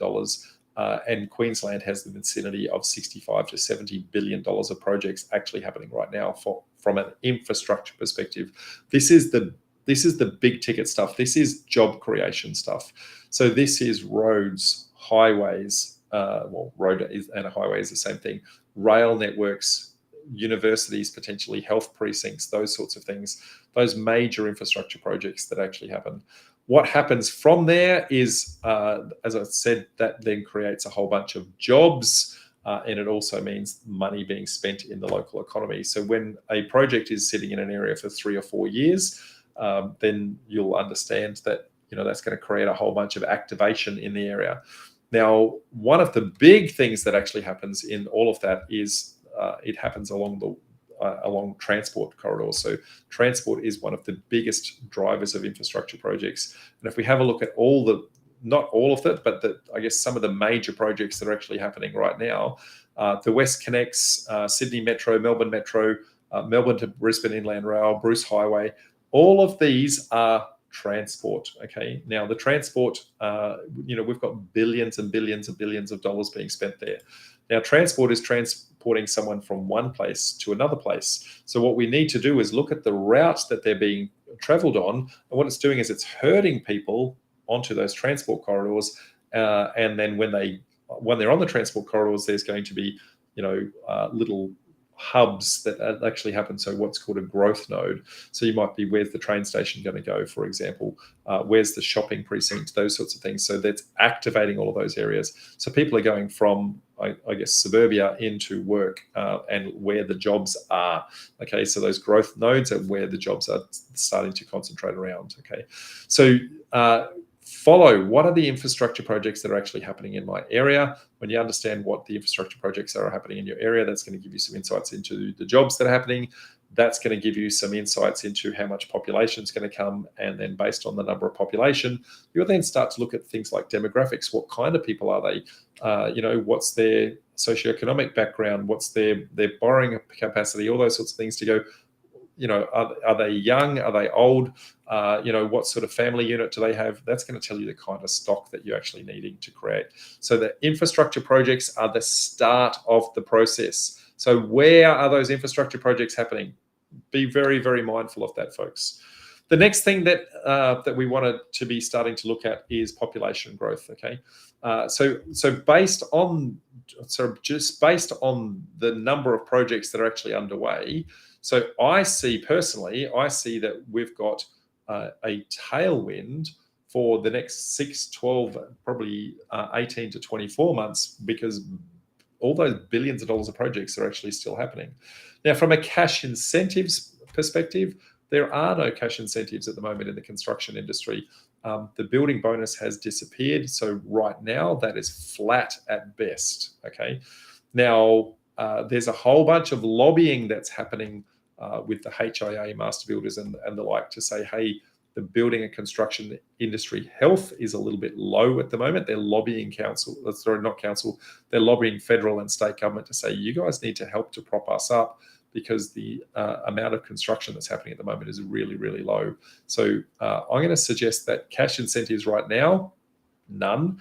and Queensland has the vicinity of $65 to $70 billion of projects actually happening right now from an infrastructure perspective. This is the big ticket stuff. This is job creation stuff. So this is roads, highways, road and a highway is the same thing, rail networks, universities, potentially health precincts, those sorts of things, those major infrastructure projects that actually happen. What happens from there is, as I said, that then creates a whole bunch of jobs, and it also means money being spent in the local economy. So when a project is sitting in an area for 3 or 4 years, then you'll understand that that's going to create a whole bunch of activation in the area. Now, one of the big things that actually happens in all of that is it happens along transport corridors. So transport is one of the biggest drivers of infrastructure projects. And if we have a look at not all of it, but I guess some of the major projects that are actually happening right now, the West Connects, Sydney Metro, Melbourne Metro, Melbourne to Brisbane Inland Rail, Bruce Highway, all of these are transport. Okay, now the transport, we've got billions and billions and billions of dollars being spent there. Now, transport is transporting someone from one place to another place. So what we need to do is look at the routes that they're being traveled on, and what it's doing is it's herding people onto those transport corridors, and then when they're on the transport corridors, there's going to be little hubs that actually happen. So what's called a growth node. So you might be, where's the train station going to go, for example? Where's the shopping precinct? Those sorts of things. So that's activating all of those areas. So people are going from, I guess, suburbia into work and where the jobs are. Okay, so those growth nodes are where the jobs are starting to concentrate around. Okay, so follow what are the infrastructure projects that are actually happening in my area. When you understand what the infrastructure projects are happening in your area, that's going to give you some insights into the jobs that are happening. That's going to give you some insights into how much population is going to come. And then based on the number of population, you'll then start to look at things like demographics. What kind of people are they? What's their socioeconomic background? What's their borrowing capacity? All those sorts of things to go, are they young? Are they old? What sort of family unit do they have? That's going to tell you the kind of stock that you're actually needing to create. So the infrastructure projects are the start of the process. So where are those infrastructure projects happening? Be very, very mindful of that, folks. The next thing that that we wanted to be starting to look at is population growth. Okay, so just based on the number of projects that are actually underway. So I see that we've got a tailwind for the next 6, 12, probably 18 to 24 months, because all those billions of dollars of projects are actually still happening. Now, from a cash incentives perspective, there are no cash incentives at the moment in the construction industry. The building bonus has disappeared. So right now that is flat at best. Okay. Now, there's a whole bunch of lobbying that's happening with the HIA master builders and the like to say, hey, the building and construction industry health is a little bit low at the moment. They're lobbying they're lobbying federal and state government to say, you guys need to help to prop us up, because the amount of construction that's happening at the moment is really, really low. So I'm going to suggest that cash incentives right now, none.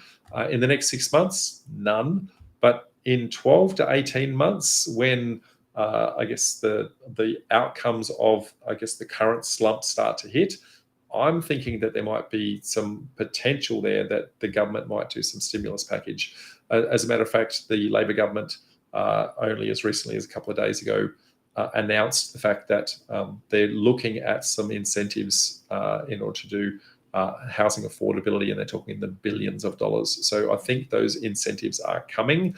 In the next 6 months, none. But in 12 to 18 months, when I guess the outcomes of the current slump start to hit, I'm thinking that there might be some potential there that the government might do some stimulus package. As a matter of fact, the Labor government only as recently as a couple of days ago announced the fact that they're looking at some incentives in order to do housing affordability, and they're talking in the billions of dollars. So I think those incentives are coming.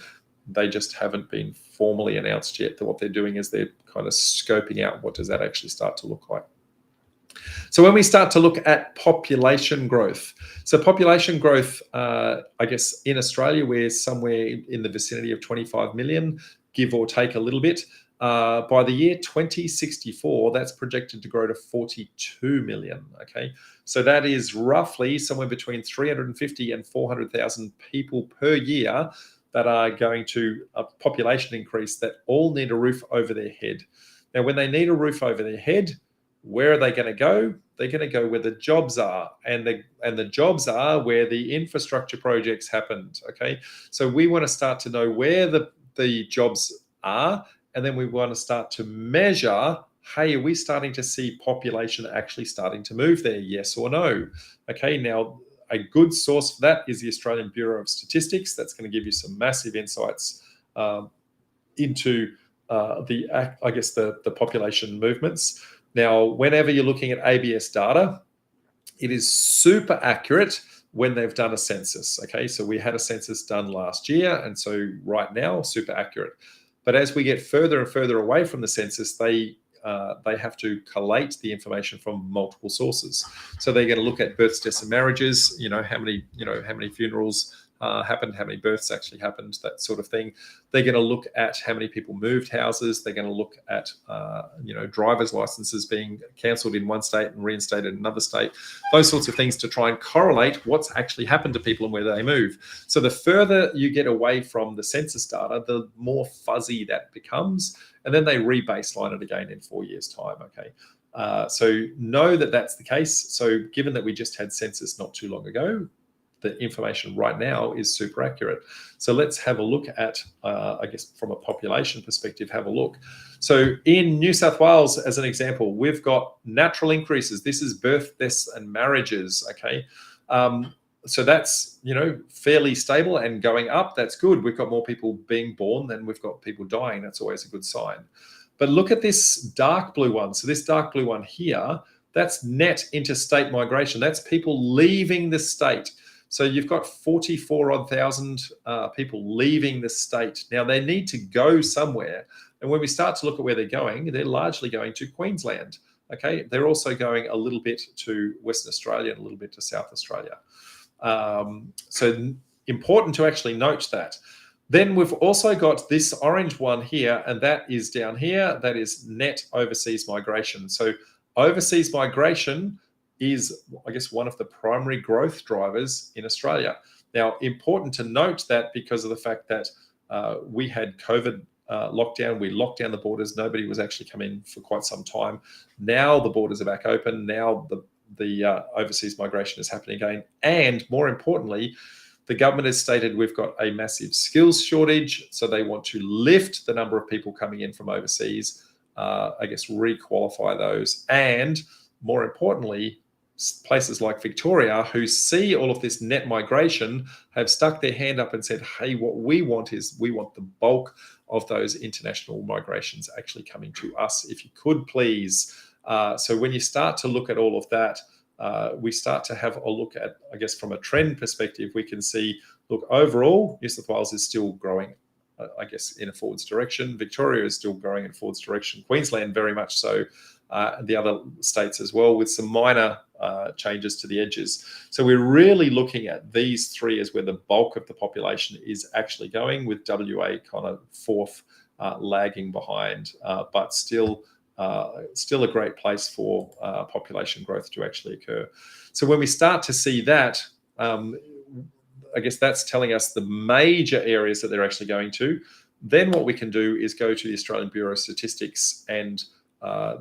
They just haven't been formally announced yet. What they're doing is they're kind of scoping out what does that actually start to look like. So when we start to look at population growth, so population growth, I guess in Australia, we're somewhere in the vicinity of 25 million, give or take a little bit. By the year 2064, that's projected to grow to 42 million. Okay, so that is roughly somewhere between 350 and 400,000 people per year that are going to a population increase that all need a roof over their head. Now, when they need a roof over their head, where are they going to go? They're going to go where the jobs are, and the jobs are where the infrastructure projects happened. Okay, so we want to start to know where the jobs are, and then we want to start to measure, hey, are we starting to see population actually starting to move there? Yes or no? Okay, now a good source for that is the Australian Bureau of Statistics. That's going to give you some massive insights into the population movements. Now, whenever you're looking at ABS data, it is super accurate when they've done a census. Okay, so we had a census done last year, and so right now, super accurate. But as we get further and further away from the census, they have to collate the information from multiple sources. So they're going to look at births, deaths, and marriages. How many funerals happened, how many births actually happened, that sort of thing. They're going to look at how many people moved houses. They're going to look at driver's licenses being cancelled in one state and reinstated in another state. Those sorts of things to try and correlate what's actually happened to people and where they move. So the further you get away from the census data, the more fuzzy that becomes, and then they re-baseline it again in 4 years' time. Okay. So know that that's the case. So given that we just had census not too long ago, the information right now is super accurate. So let's have a look at, from a population perspective, have a look. So in New South Wales, as an example, we've got natural increases. This is birth, deaths, and marriages, okay? So that's, fairly stable and going up. That's good. We've got more people being born than we've got people dying. That's always a good sign. But look at this dark blue one. So this dark blue one here, that's net interstate migration. That's people leaving the state. So you've got 44,000 people leaving the state. Now they need to go somewhere. And when we start to look at where they're going, they're largely going to Queensland. Okay, they're also going a little bit to Western Australia and a little bit to South Australia. So important to actually note that. Then we've also got this orange one here, and that is down here. That is net overseas migration. So overseas migration is, one of the primary growth drivers in Australia. Now, important to note that because of the fact that we had COVID lockdown, we locked down the borders. Nobody was actually coming in for quite some time. Now the borders are back open. Now the overseas migration is happening again. And more importantly, The government has stated we've got a massive skills shortage, so they want to lift the number of people coming in from overseas, I guess re-qualify those, and more importantly, places like Victoria, who see all of this net migration, have stuck their hand up and said, hey, what we want is we want the bulk of those international migrations actually coming to us, if you could please. So when you start to look at all of that, we start to have a look at, I guess, from a trend perspective, we can see, look, overall, New South Wales is still growing, I guess, in a forwards direction. Victoria is still growing in a forwards direction. Queensland very much so. And the other states as well, with some minor changes to the edges. So we're really looking at these three as where the bulk of the population is actually going, with WA kind of fourth, lagging behind, but still a great place for population growth to actually occur. So when we start to see that, I guess that's telling us the major areas that they're actually going to. Then what we can do is go to the Australian Bureau of Statistics, and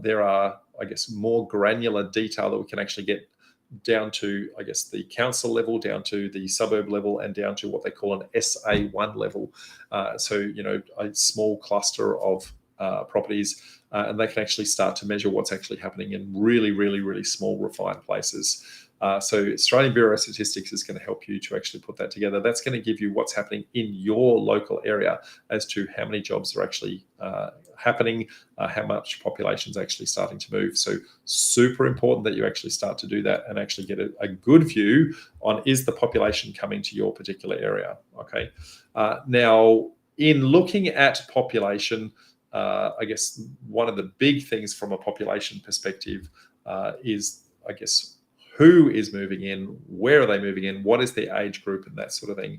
there are, I guess, more granular detail that we can actually get down to, I guess, the council level, down to the suburb level, and down to what they call an SA1 level. So, you know, a small cluster of properties, and they can actually start to measure what's actually happening in really, really, really small refined places. So Australian Bureau of Statistics is going to help you to actually put that together. That's going to give you what's happening in your local area as to how many jobs are actually happening, how much population is actually starting to move. So super important that you actually start to do that and actually get a good view on, is the population coming to your particular area? Okay. Now, in looking at population, I guess one of the big things from a population perspective is, I guess, who is moving in, where are they moving in, what is their age group, and that sort of thing.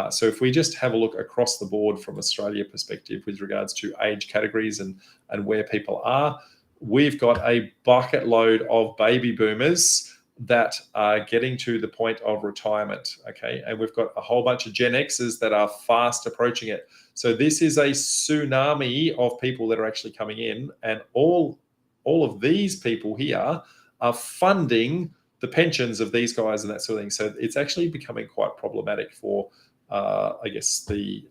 So if we just have a look across the board from Australia perspective with regards to age categories and where people are, we've got a bucket load of baby boomers that are getting to the point of retirement, okay? And we've got a whole bunch of Gen Xers that are fast approaching it. So this is a tsunami of people that are actually coming in, and all of these people here are funding the pensions of these guys and that sort of thing. So it's actually becoming quite problematic for, I guess, the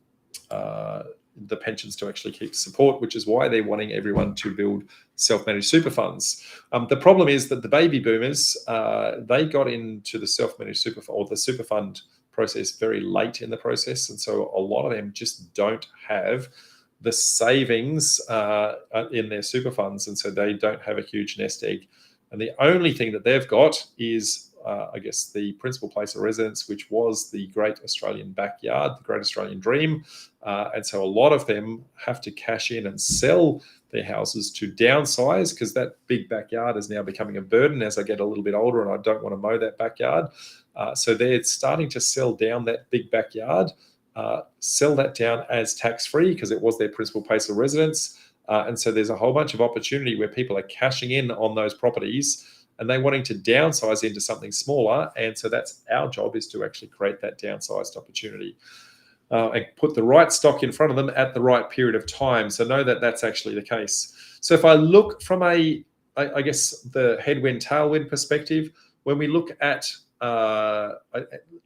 pensions to actually keep support, which is why they're wanting everyone to build self-managed super funds. The problem is that the baby boomers, they got into the self-managed super or the super fund process very late in the process. And so a lot of them just don't have the savings in their super funds. And so they don't have a huge nest egg. And the only thing that they've got is, I guess, the principal place of residence, which was the great Australian backyard, the great Australian dream. And so a lot of them have to cash in and sell their houses to downsize, because that big backyard is now becoming a burden as I get a little bit older and I don't want to mow that backyard. So they're starting to sell down that big backyard, sell that down as tax-free because it was their principal place of residence. And so there's a whole bunch of opportunity where people are cashing in on those properties and they're wanting to downsize into something smaller. And so that's our job, is to actually create that downsized opportunity and put the right stock in front of them at the right period of time. So know that that's actually the case. So if I look from I guess, the headwind, tailwind perspective, when we look at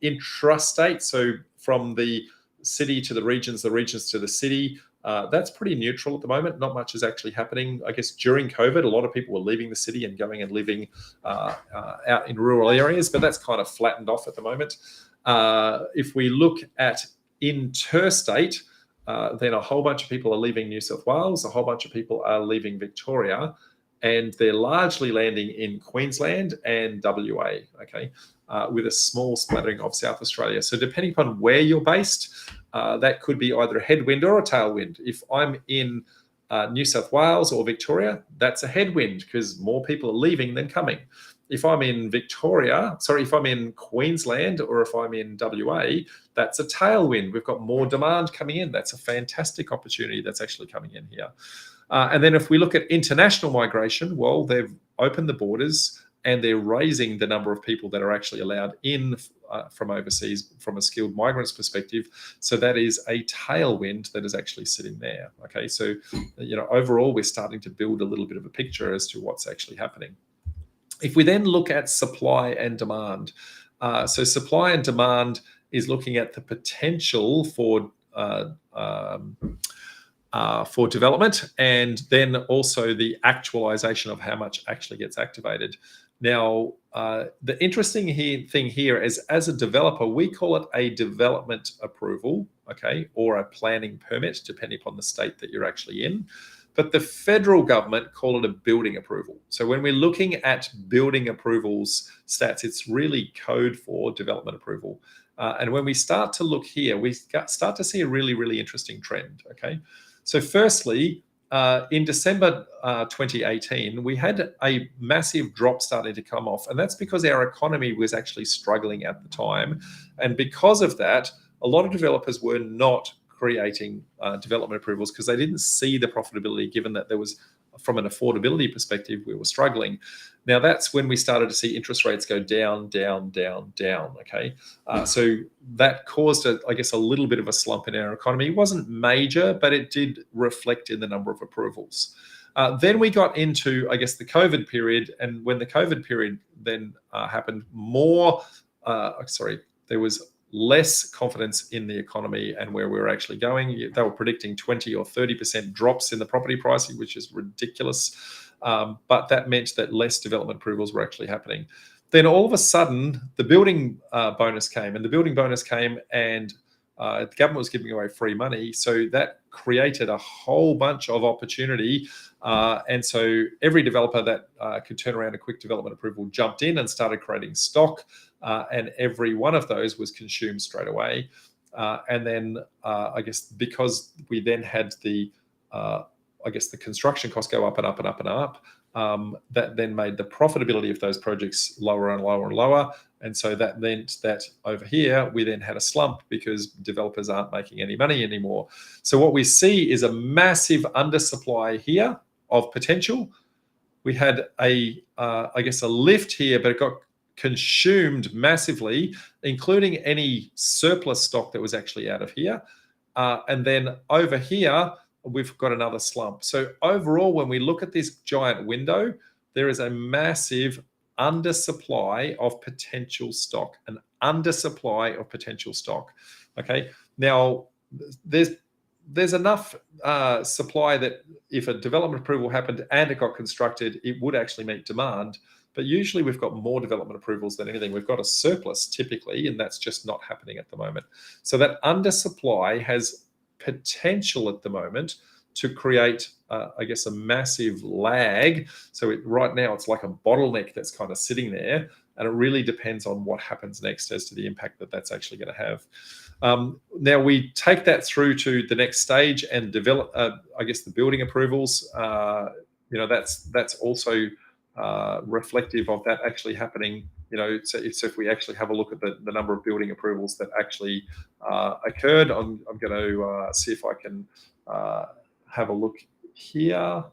intrastate, so from the city to the regions to the city, that's pretty neutral at the moment. Not much is actually happening. I guess during COVID, a lot of people were leaving the city and going and living out in rural areas, but that's kind of flattened off at the moment. If we look at interstate, then a whole bunch of people are leaving New South Wales, a whole bunch of people are leaving Victoria, and they're largely landing in Queensland and WA, okay, with a small splattering of South Australia. So depending upon where you're based, that could be either a headwind or a tailwind. If I'm in New South Wales or Victoria, that's a headwind because more people are leaving than coming. If I'm in if I'm in Queensland or if I'm in WA, that's a tailwind. We've got more demand coming in. That's a fantastic opportunity that's actually coming in here. And then if we look at international migration, well, they've opened the borders and they're raising the number of people that are actually allowed in from overseas from a skilled migrants perspective. So that is a tailwind that is actually sitting there. Okay, so overall, we're starting to build a little bit of a picture as to what's actually happening. If we then look at supply and demand, so supply and demand is looking at the potential for development, and then also the actualization of how much actually gets activated. Now, the interesting thing here is, as a developer, we call it a development approval, okay, or a planning permit, depending upon the state that you're actually in. But the federal government call it a building approval. So when we're looking at building approvals stats, it's really code for development approval. And when we start to look here, we start to see a really, really interesting trend, okay? So firstly, in December 2018, we had a massive drop starting to come off. And that's because our economy was actually struggling at the time. And because of that, a lot of developers were not creating development approvals because they didn't see the profitability, given that there was, from an affordability perspective, we were struggling. Now, that's when we started to see interest rates go down, down, down, down, okay? So that caused, I guess, a little bit of a slump in our economy. It wasn't major, but it did reflect in the number of approvals. Then we got into, I guess, the COVID period. And when the COVID period then happened, there was less confidence in the economy and where we were actually going. They were predicting 20 or 30% drops in the property pricing, which is ridiculous. But that meant that less development approvals were actually happening. Then all of a sudden, the building bonus came, and the building bonus came, and the government was giving away free money. So that created a whole bunch of opportunity. And so every developer that could turn around a quick development approval jumped in and started creating stock. And every one of those was consumed straight away. And then I guess because we then had the construction costs go up and up and up and up, that then made the profitability of those projects lower and lower and lower. And so that meant that over here, we then had a slump because developers aren't making any money anymore. So what we see is a massive undersupply here of potential. We had a lift here, but it got consumed massively, including any surplus stock that was actually out of here. And then over here, we've got another slump. So overall, when we look at this giant window, there is a massive undersupply of potential stock, an undersupply of potential stock. Okay. Now, there's enough supply that if a development approval happened and it got constructed, it would actually meet demand. But usually we've got more development approvals than anything. We've got a surplus typically, and that's just not happening at the moment. So that undersupply has potential at the moment to create, a massive lag. So right now it's like a bottleneck that's kind of sitting there, and it really depends on what happens next as to the impact that that's actually going to have. Now we take that through to the next stage and develop, the building approvals. That's also reflective of that actually happening. So if we actually have a look at the number of building approvals that actually occurred, I'm going to see if I can have a look here.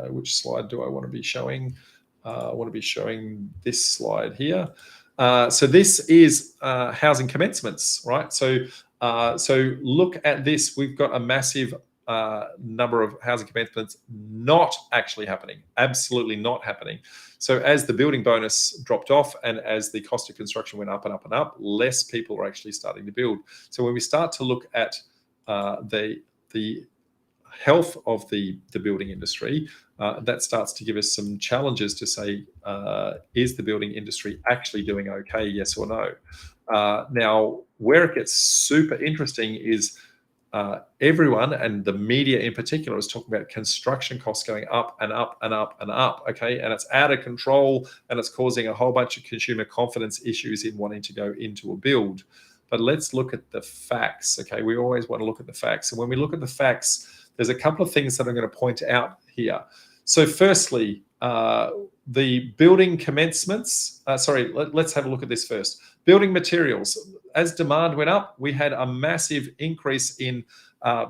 Which slide do I want to be showing? I want to be showing this slide here. So this is housing commencements, right? So look at this. We've got a massive number of housing commencements not actually happening, absolutely not happening. So as the building bonus dropped off and as the cost of construction went up and up and up, less people are actually starting to build. So when we start to look at the health of the building industry, that starts to give us some challenges to say, is the building industry actually doing okay, yes or no? Now, where it gets super interesting is everyone, and the media in particular, is talking about construction costs going up and up and up and up, okay? And it's out of control, and it's causing a whole bunch of consumer confidence issues in wanting to go into a build. But let's look at the facts, okay? We always want to look at the facts. And when we look at the facts, there's a couple of things that I'm going to point out here. So firstly, the building commencements, let's have a look at this first. Building materials. As demand went up, we had a massive increase in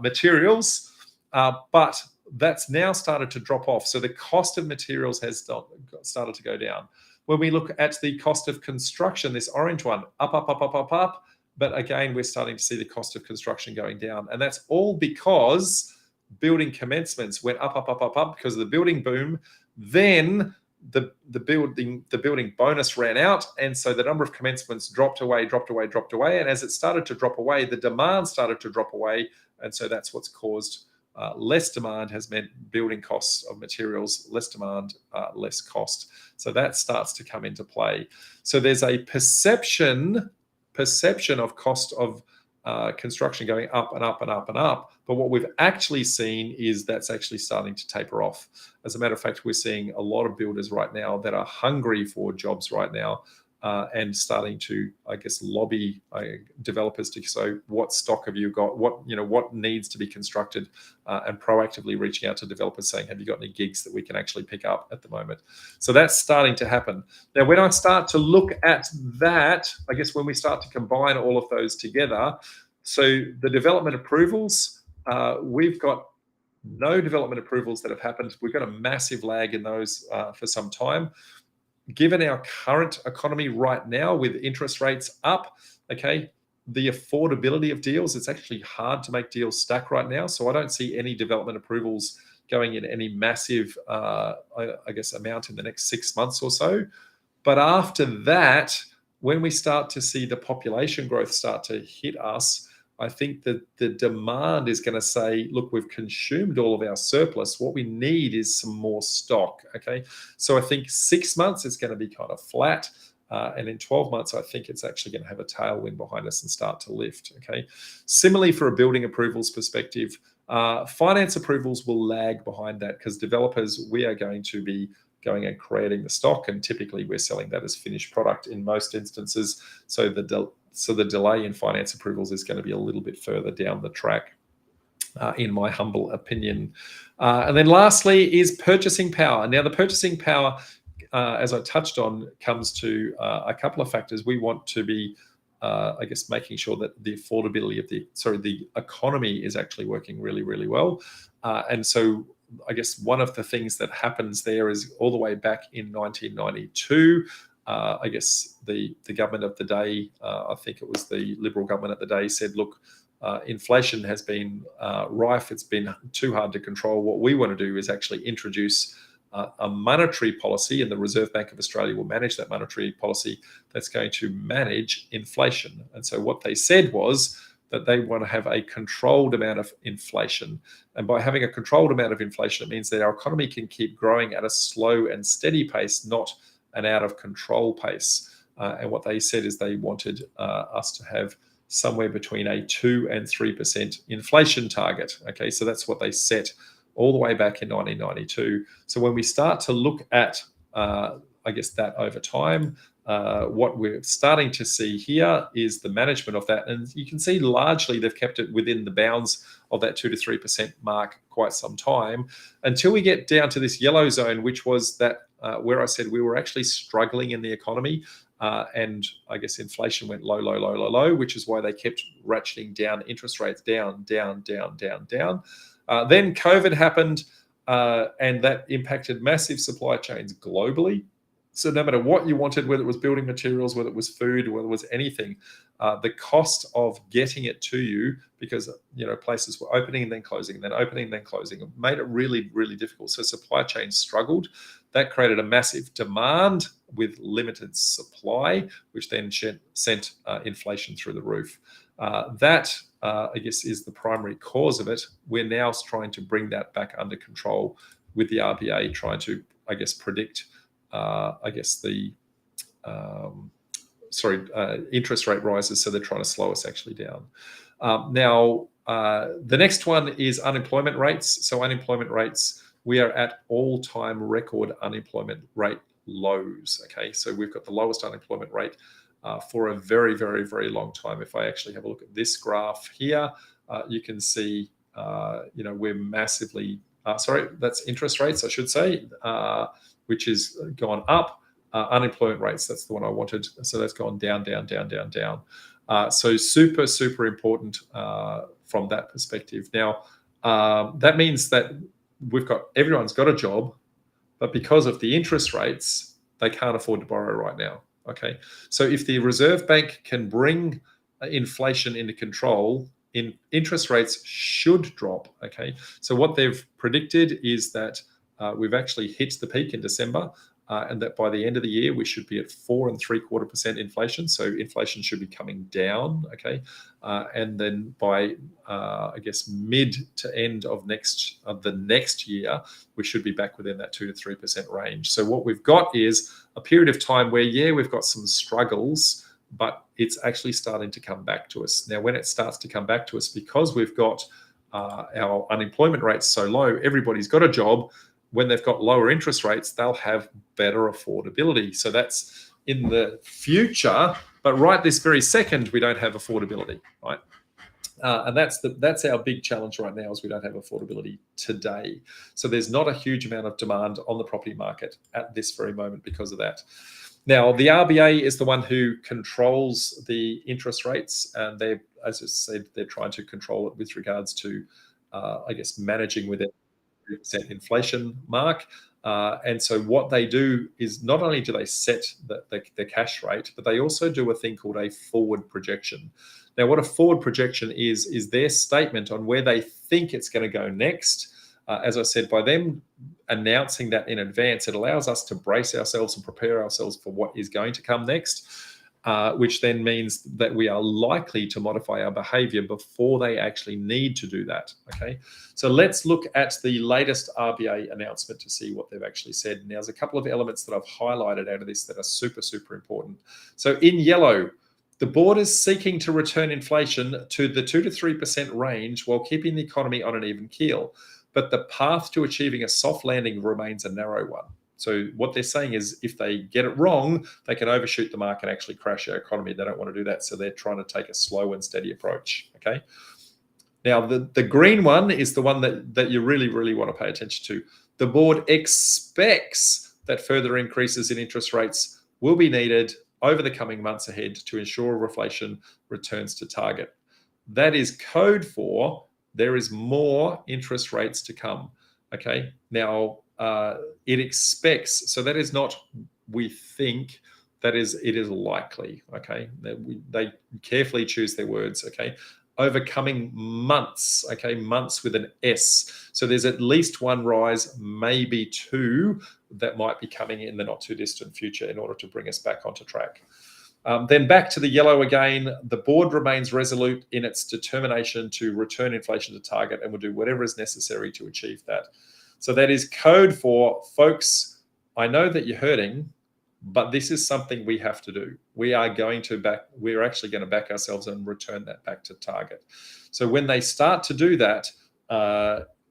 materials, but that's now started to drop off. So the cost of materials has started to go down. When we look at the cost of construction, this orange one, up, up, up, up, up, up. But again, we're starting to see the cost of construction going down. And that's all because building commencements went up, up, up, up, up because of the building boom. Then the building bonus ran out, and so the number of commencements dropped away. And as it started to drop away, the demand started to drop away, and so that's what's caused less demand has meant building costs of materials, less demand, less cost. So that starts to come into play. So there's a perception of cost of construction going up and up and up and up. But what we've actually seen is that's actually starting to taper off. As a matter of fact, we're seeing a lot of builders right now that are hungry for jobs right now, and starting to, I guess, lobby developers to say, what stock have you got? What needs to be constructed, and proactively reaching out to developers saying, have you got any gigs that we can actually pick up at the moment? So that's starting to happen. Now, when I start to look at that, I guess when we start to combine all of those together, so the development approvals, we've got no development approvals that have happened. We've got a massive lag in those for some time. Given our current economy right now with interest rates up, okay, the affordability of deals, it's actually hard to make deals stack right now. So I don't see any development approvals going in any massive, I guess, amount in the next 6 months or so. But after that, when we start to see the population growth start to hit us, I think that the demand is going to say, look, we've consumed all of our surplus. What we need is some more stock, okay? So I think 6 months is going to be kind of flat. And in 12 months, I think it's actually going to have a tailwind behind us and start to lift, okay? Similarly, for a building approvals perspective, finance approvals will lag behind that because developers, we are going to be going and creating the stock, and typically we're selling that as finished product in most instances. So the delay in finance approvals is going to be a little bit further down the track, in my humble opinion. And then lastly is purchasing power. Now, the purchasing power, as I touched on, comes to a couple of factors. We want to be, I guess, making sure that the affordability of the economy is actually working really, really well. And so I guess one of the things that happens there is all the way back in 1992, I guess the government of the day, I think it was the Liberal government at the day, said, look, inflation has been rife. It's been too hard to control. What we want to do is actually introduce a monetary policy, and the Reserve Bank of Australia will manage that monetary policy that's going to manage inflation. And so what they said was that they want to have a controlled amount of inflation. And by having a controlled amount of inflation, it means that our economy can keep growing at a slow and steady pace, not an out of control pace. And what they said is they wanted us to have somewhere between a 2 and 3% inflation target. Okay, so that's what they set all the way back in 1992. So when we start to look at, I guess, that over time, what we're starting to see here is the management of that. And you can see largely they've kept it within the bounds of that 2 to 3% mark quite some time, until we get down to this yellow zone, which was that where I said we were actually struggling in the economy. And I guess inflation went low, which is why they kept ratcheting down interest rates down. Then COVID happened, and that impacted massive supply chains globally. So no matter what you wanted, whether it was building materials, whether it was food, whether it was anything, the cost of getting it to you, because places were opening and then closing, and then opening and then closing, it made it really, really difficult. So supply chains struggled. That created a massive demand with limited supply, which then sent inflation through the roof. That, I guess, is the primary cause of it. We're now trying to bring that back under control with the RBA trying to, I guess, predict interest rate rises. So they're trying to slow us actually down. Now, the next one is unemployment rates. So unemployment rates, we are at all-time record unemployment rate lows. Okay, so we've got the lowest unemployment rate for a very, very, very long time. If I actually have a look at this graph here, you can see, we're massively, that's interest rates, I should say, which has gone up. Unemployment rates, that's the one I wanted. So that's gone down. So super, super important from that perspective. Now, that means that everyone's got a job, but because of the interest rates, they can't afford to borrow right now. Okay, so if the Reserve Bank can bring inflation into control, interest rates should drop. Okay, so what they've predicted is that we've actually hit the peak in December, and that by the end of the year we should be at 4.75% inflation. So inflation should be coming down, okay, and then by I guess mid to end of the next year, we should be back within that 2 to 3% range. So what we've got is a period of time where, yeah, we've got some struggles, but it's actually starting to come back to us. Now, when it starts to come back to us, because we've got our unemployment rates so low, everybody's got a job. When they've got lower interest rates, they'll have better affordability. So that's in the future, but right this very second, we don't have affordability, right? And that's our big challenge right now, is we don't have affordability today. So there's not a huge amount of demand on the property market at this very moment because of that. Now, the RBA is the one who controls the interest rates, and they, as I said, they're trying to control it with regards to, I guess, managing within 3% inflation mark. And so what they do is not only do they set the cash rate, but they also do a thing called a forward projection. Now, what a forward projection is their statement on where they think it's going to go next. As I said, by them announcing that in advance, it allows us to brace ourselves and prepare ourselves for what is going to come next, which then means that we are likely to modify our behavior before they actually need to do that, okay? So let's look at the latest RBA announcement to see what they've actually said. Now, there's a couple of elements that I've highlighted out of this that are super, super important. So in yellow, the board is seeking to return inflation to the 2 to 3% range while keeping the economy on an even keel. But the path to achieving a soft landing remains a narrow one. So what they're saying is, if they get it wrong, they can overshoot the mark and actually crash our economy. They don't want to do that, so they're trying to take a slow and steady approach, okay? Now, the green one is the one that you really, really want to pay attention to. The board expects that further increases in interest rates will be needed over the coming months ahead to ensure inflation returns to target. That is code for there is more interest rates to come, okay? Now, it expects, so that is not we think, that is it is likely, okay? They carefully choose their words, okay? Over coming months, okay? Months with an S. So there's at least one rise, maybe two, that might be coming in the not too distant future in order to bring us back onto track. Then back to the yellow again, the board remains resolute in its determination to return inflation to target and will do whatever is necessary to achieve that. So that is code for, folks, I know that you're hurting, but this is something we have to do. We're actually going to back ourselves and return that back to target. So when they start to do that,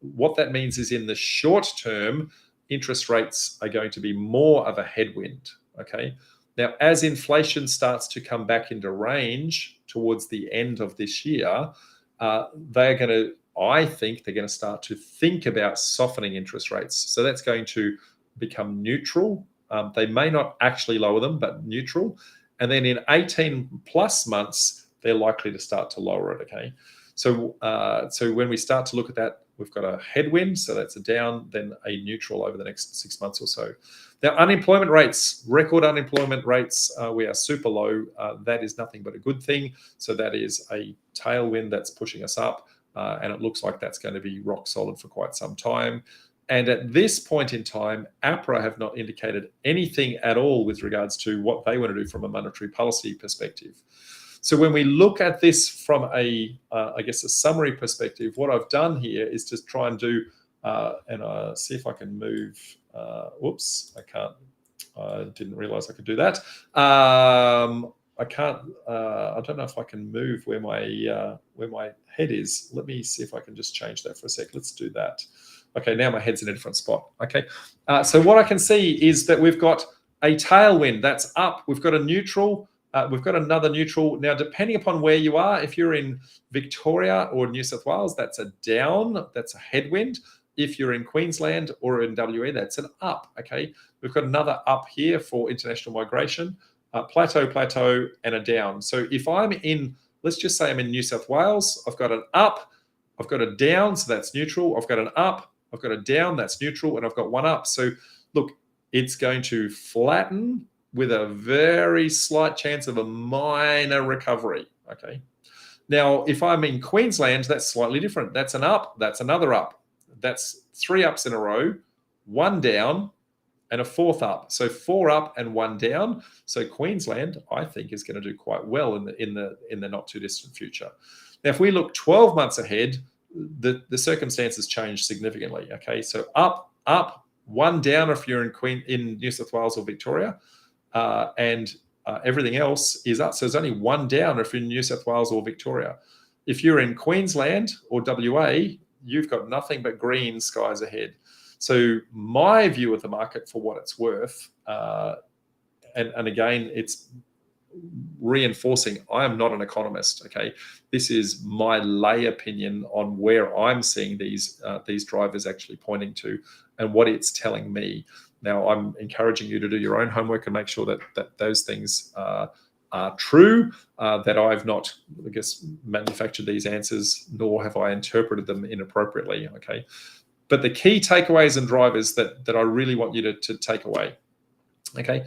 what that means is in the short term, interest rates are going to be more of a headwind, okay? Now, as inflation starts to come back into range towards the end of this year, they're going to, I think they're going to start to think about softening interest rates. So that's going to become neutral. They may not actually lower them, but neutral. And then in 18 plus months, they're likely to start to lower it, okay? So when we start to look at that, we've got a headwind, so that's a down, then a neutral over the next 6 months or so. Now, unemployment rates, record unemployment rates, we are super low. That is nothing but a good thing. So that is a tailwind that's pushing us up, and it looks like that's going to be rock solid for quite some time. And at this point in time, APRA have not indicated anything at all with regards to what they want to do from a monetary policy perspective. So when we look at this from I guess a summary perspective, what I've done here is to try and do, and see if I can move, whoops, I can't, I didn't realize I could do that. I can't, I don't know if I can move where my head is. Let me see if I can just change that for a sec. Let's do that. Okay, now my head's in a different spot. Okay, so what I can see is that we've got a tailwind that's up. We've got a neutral. We've got another neutral. Now, depending upon where you are, if you're in Victoria or New South Wales, that's a down, that's a headwind. If you're in Queensland or in WA, that's an up, okay? We've got another up here for international migration, plateau, and a down. So if I'm in, let's just say I'm in New South Wales, I've got an up, I've got a down, so that's neutral. I've got an up, I've got a down, that's neutral, and I've got one up. So look, it's going to flatten with a very slight chance of a minor recovery, okay? Now, if I'm in Queensland, that's slightly different. That's an up, that's another up. That's 3 ups in a row, one down, and a fourth up. So 4 up and 1 down. So Queensland, I think, is going to do quite well in the not too distant future. Now, if we look 12 months ahead, the circumstances change significantly. Okay, so up, 1 down if you're in New South Wales or Victoria, and everything else is up. So there's only 1 down if you're in New South Wales or Victoria. If you're in Queensland or WA, you've got nothing but green skies ahead. So my view of the market, for what it's worth, and again, it's reinforcing, I am not an economist. Okay, this is my lay opinion on where I'm seeing these drivers actually pointing to and what it's telling me. Now, I'm encouraging you to do your own homework and make sure that those things are true, that I've not, I guess, manufactured these answers, nor have I interpreted them inappropriately. Okay, but the key takeaways and drivers that I really want you to take away. Okay,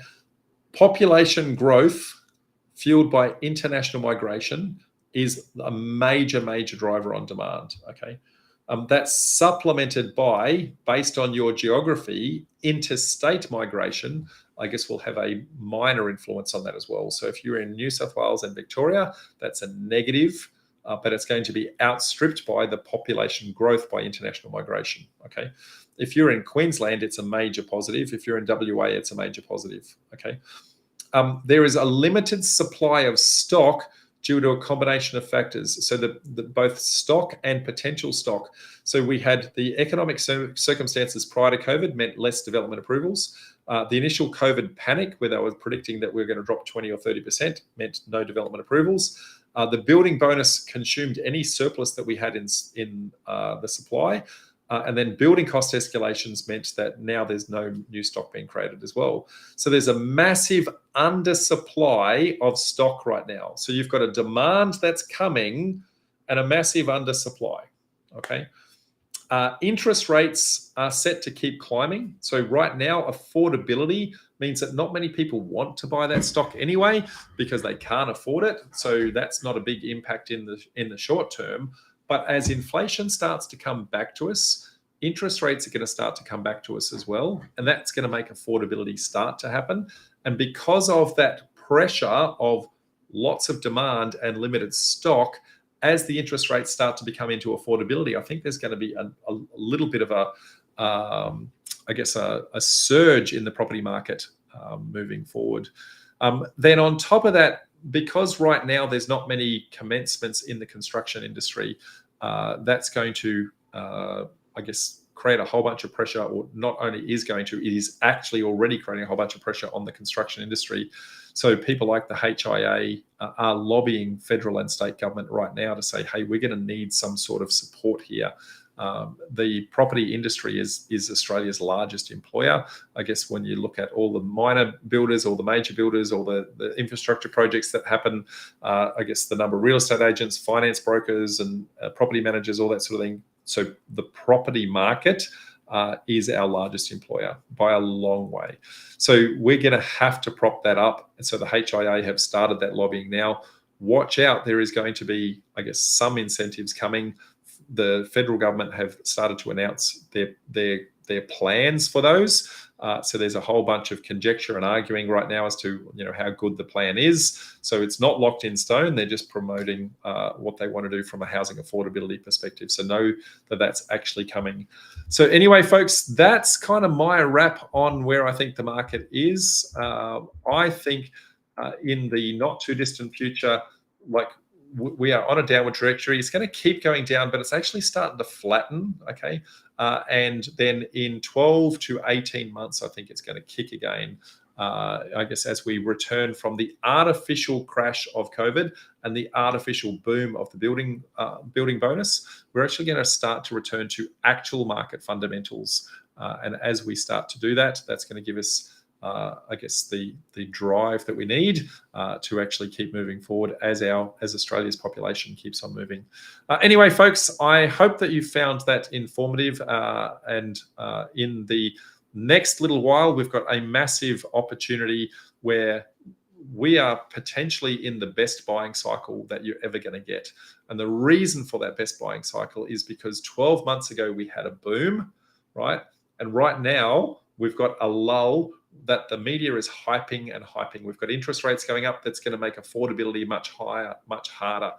population growth fueled by international migration is a major driver on demand. Okay, that's supplemented by, based on your geography, interstate migration, I guess, will have a minor influence on that as well. So if you're in New South Wales and Victoria, that's a negative, but it's going to be outstripped by the population growth by international migration. Okay, if you're in Queensland, it's a major positive. If you're in WA, it's a major positive. Okay, there is a limited supply of stock due to a combination of factors. So the both stock and potential stock. So we had the economic circumstances prior to COVID meant less development approvals. The initial COVID panic, where they were predicting that we were going to drop 20 or 30%, meant no development approvals. The building bonus consumed any surplus that we had in the supply. And then building cost escalations meant that now there's no new stock being created as well. So there's a massive undersupply of stock right now. So you've got a demand that's coming and a massive undersupply. Okay. Interest rates are set to keep climbing. So right now, affordability means that not many people want to buy that stock anyway because they can't afford it. So that's not a big impact in the short term. But as inflation starts to come back to us, interest rates are going to start to come back to us as well. And that's going to make affordability start to happen. And because of that pressure of lots of demand and limited stock, as the interest rates start to become into affordability, I think there's going to be a little bit of a surge in the property market moving forward. Then on top of that, because right now there's not many commencements in the construction industry, that's going to, create a whole bunch of pressure, or not only is going to, it is actually already creating a whole bunch of pressure on the construction industry. So people like the HIA are lobbying federal and state government right now to say, hey, we're going to need some sort of support here. The property industry is Australia's largest employer. I guess when you look at all the minor builders, all the major builders, all the infrastructure projects that happen, I guess the number of real estate agents, finance brokers, and property managers, all that sort of thing. So the property market is our largest employer by a long way. So we're going to have to prop that up. And so the HIA have started that lobbying now. Watch out, there is going to be, I guess, some incentives coming. The federal government have started to announce their plans for those. So there's a whole bunch of conjecture and arguing right now as to how good the plan is. So it's not locked in stone. They're just promoting what they want to do from a housing affordability perspective. So know that that's actually coming. So anyway, folks, that's kind of my wrap on where I think the market is. I think in the not too distant future, we are on a downward trajectory. It's going to keep going down, but it's actually starting to flatten. Okay. And then in 12 to 18 months, I think it's going to kick again. I guess as we return from the artificial crash of COVID and the artificial boom of the building bonus, we're actually going to start to return to actual market fundamentals. And as we start to do that, that's going to give us the drive that we need to actually keep moving forward as Australia's population keeps on moving. Anyway, folks, I hope that you found that informative. And in the next little while, we've got a massive opportunity where we are potentially in the best buying cycle that you're ever going to get. And the reason for that best buying cycle is because 12 months ago we had a boom, right? And right now, we've got a lull that the media is hyping and hyping. We've got interest rates going up. That's going to make affordability much higher, much harder.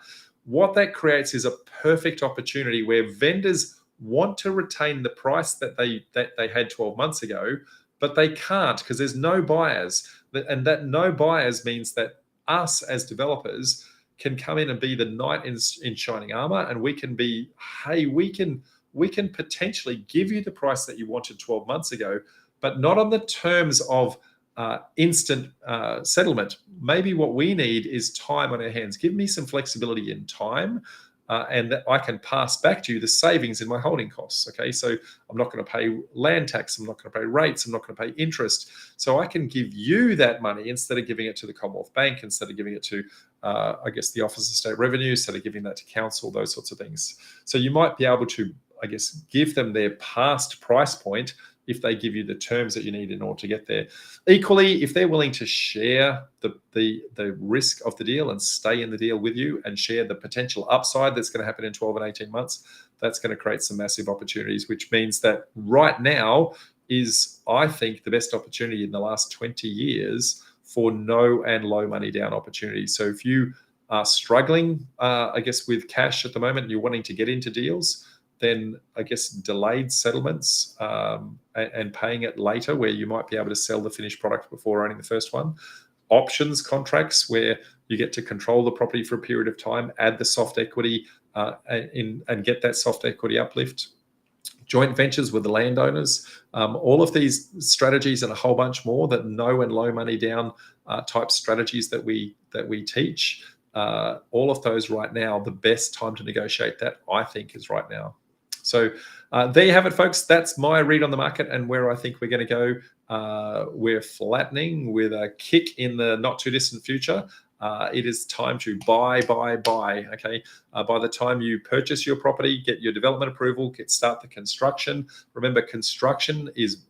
What that creates is a perfect opportunity where vendors want to retain the price that they had 12 months ago, but they can't because there's no buyers. And that no buyers means that us as developers can come in and be the knight in shining armor, and we can be, hey, we can potentially give you the price that you wanted 12 months ago, but not on the terms of instant settlement. Maybe what we need is time on our hands. Give me some flexibility in time, and that I can pass back to you the savings in my holding costs. Okay, so I'm not going to pay land tax, I'm not going to pay rates, I'm not going to pay interest. So I can give you that money instead of giving it to the Commonwealth Bank, instead of giving it to, I guess, the Office of State Revenue, instead of giving that to council, those sorts of things. So you might be able to, I guess, give them their past price point if they give you the terms that you need in order to get there. Equally, if they're willing to share the risk of the deal and stay in the deal with you and share the potential upside that's going to happen in 12 and 18 months, that's going to create some massive opportunities, which means that right now is, I think, the best opportunity in the last 20 years for no and low money down opportunities. So if you are struggling, I guess, with cash at the moment and you're wanting to get into deals, then I guess delayed settlements and paying it later, where you might be able to sell the finished product before owning the first one. Options contracts, where you get to control the property for a period of time, add the soft equity and get that soft equity uplift. Joint ventures with the landowners, all of these strategies and a whole bunch more, that no and low money down type strategies that we teach. All of those right now, the best time to negotiate that, I think, is right now. So there you have it, folks. That's my read on the market and where I think we're going to go. We're flattening with a kick in the not too distant future. It is time to buy. Okay. By the time you purchase your property, get your development approval, start the construction. Remember, construction is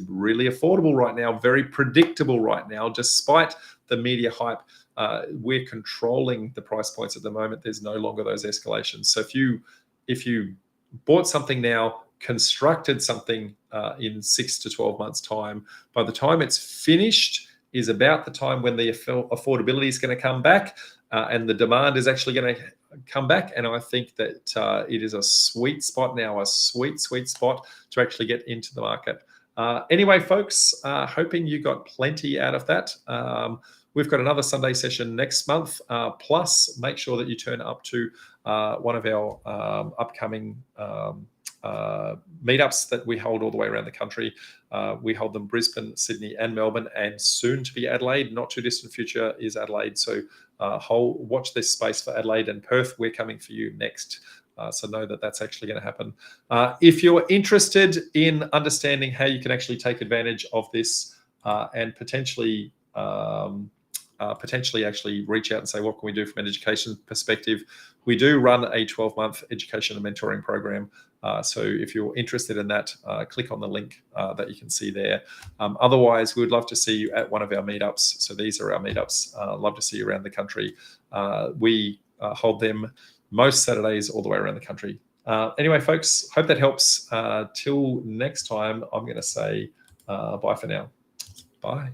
really affordable right now, very predictable right now, despite the media hype. We're controlling the price points at the moment. There's no longer those escalations. So if you bought something now, constructed something in 6 to 12 months time, by the time it's finished is about the time when the affordability is going to come back and the demand is actually going to come back. And I think that it is a sweet spot now, a sweet spot to actually get into the market. Anyway, folks, hoping you got plenty out of that. We've got another Sunday session next month. Plus, make sure that you turn up to one of our upcoming meetups that we hold all the way around the country. We hold them Brisbane, Sydney, and Melbourne, and soon to be Adelaide. Not too distant future is Adelaide. So watch this space for Adelaide and Perth. We're coming for you next. So know that that's actually going to happen. If you're interested in understanding how you can actually take advantage of this and potentially actually reach out and say, what can we do from an education perspective? We do run a 12-month education and mentoring program. So if you're interested in that, click on the link that you can see there. Otherwise, we would love to see you at one of our meetups. So these are our meetups. Love to see you around the country. We hold them most Saturdays all the way around the country. Anyway, folks, hope that helps. Till next time, I'm going to say bye for now. Bye.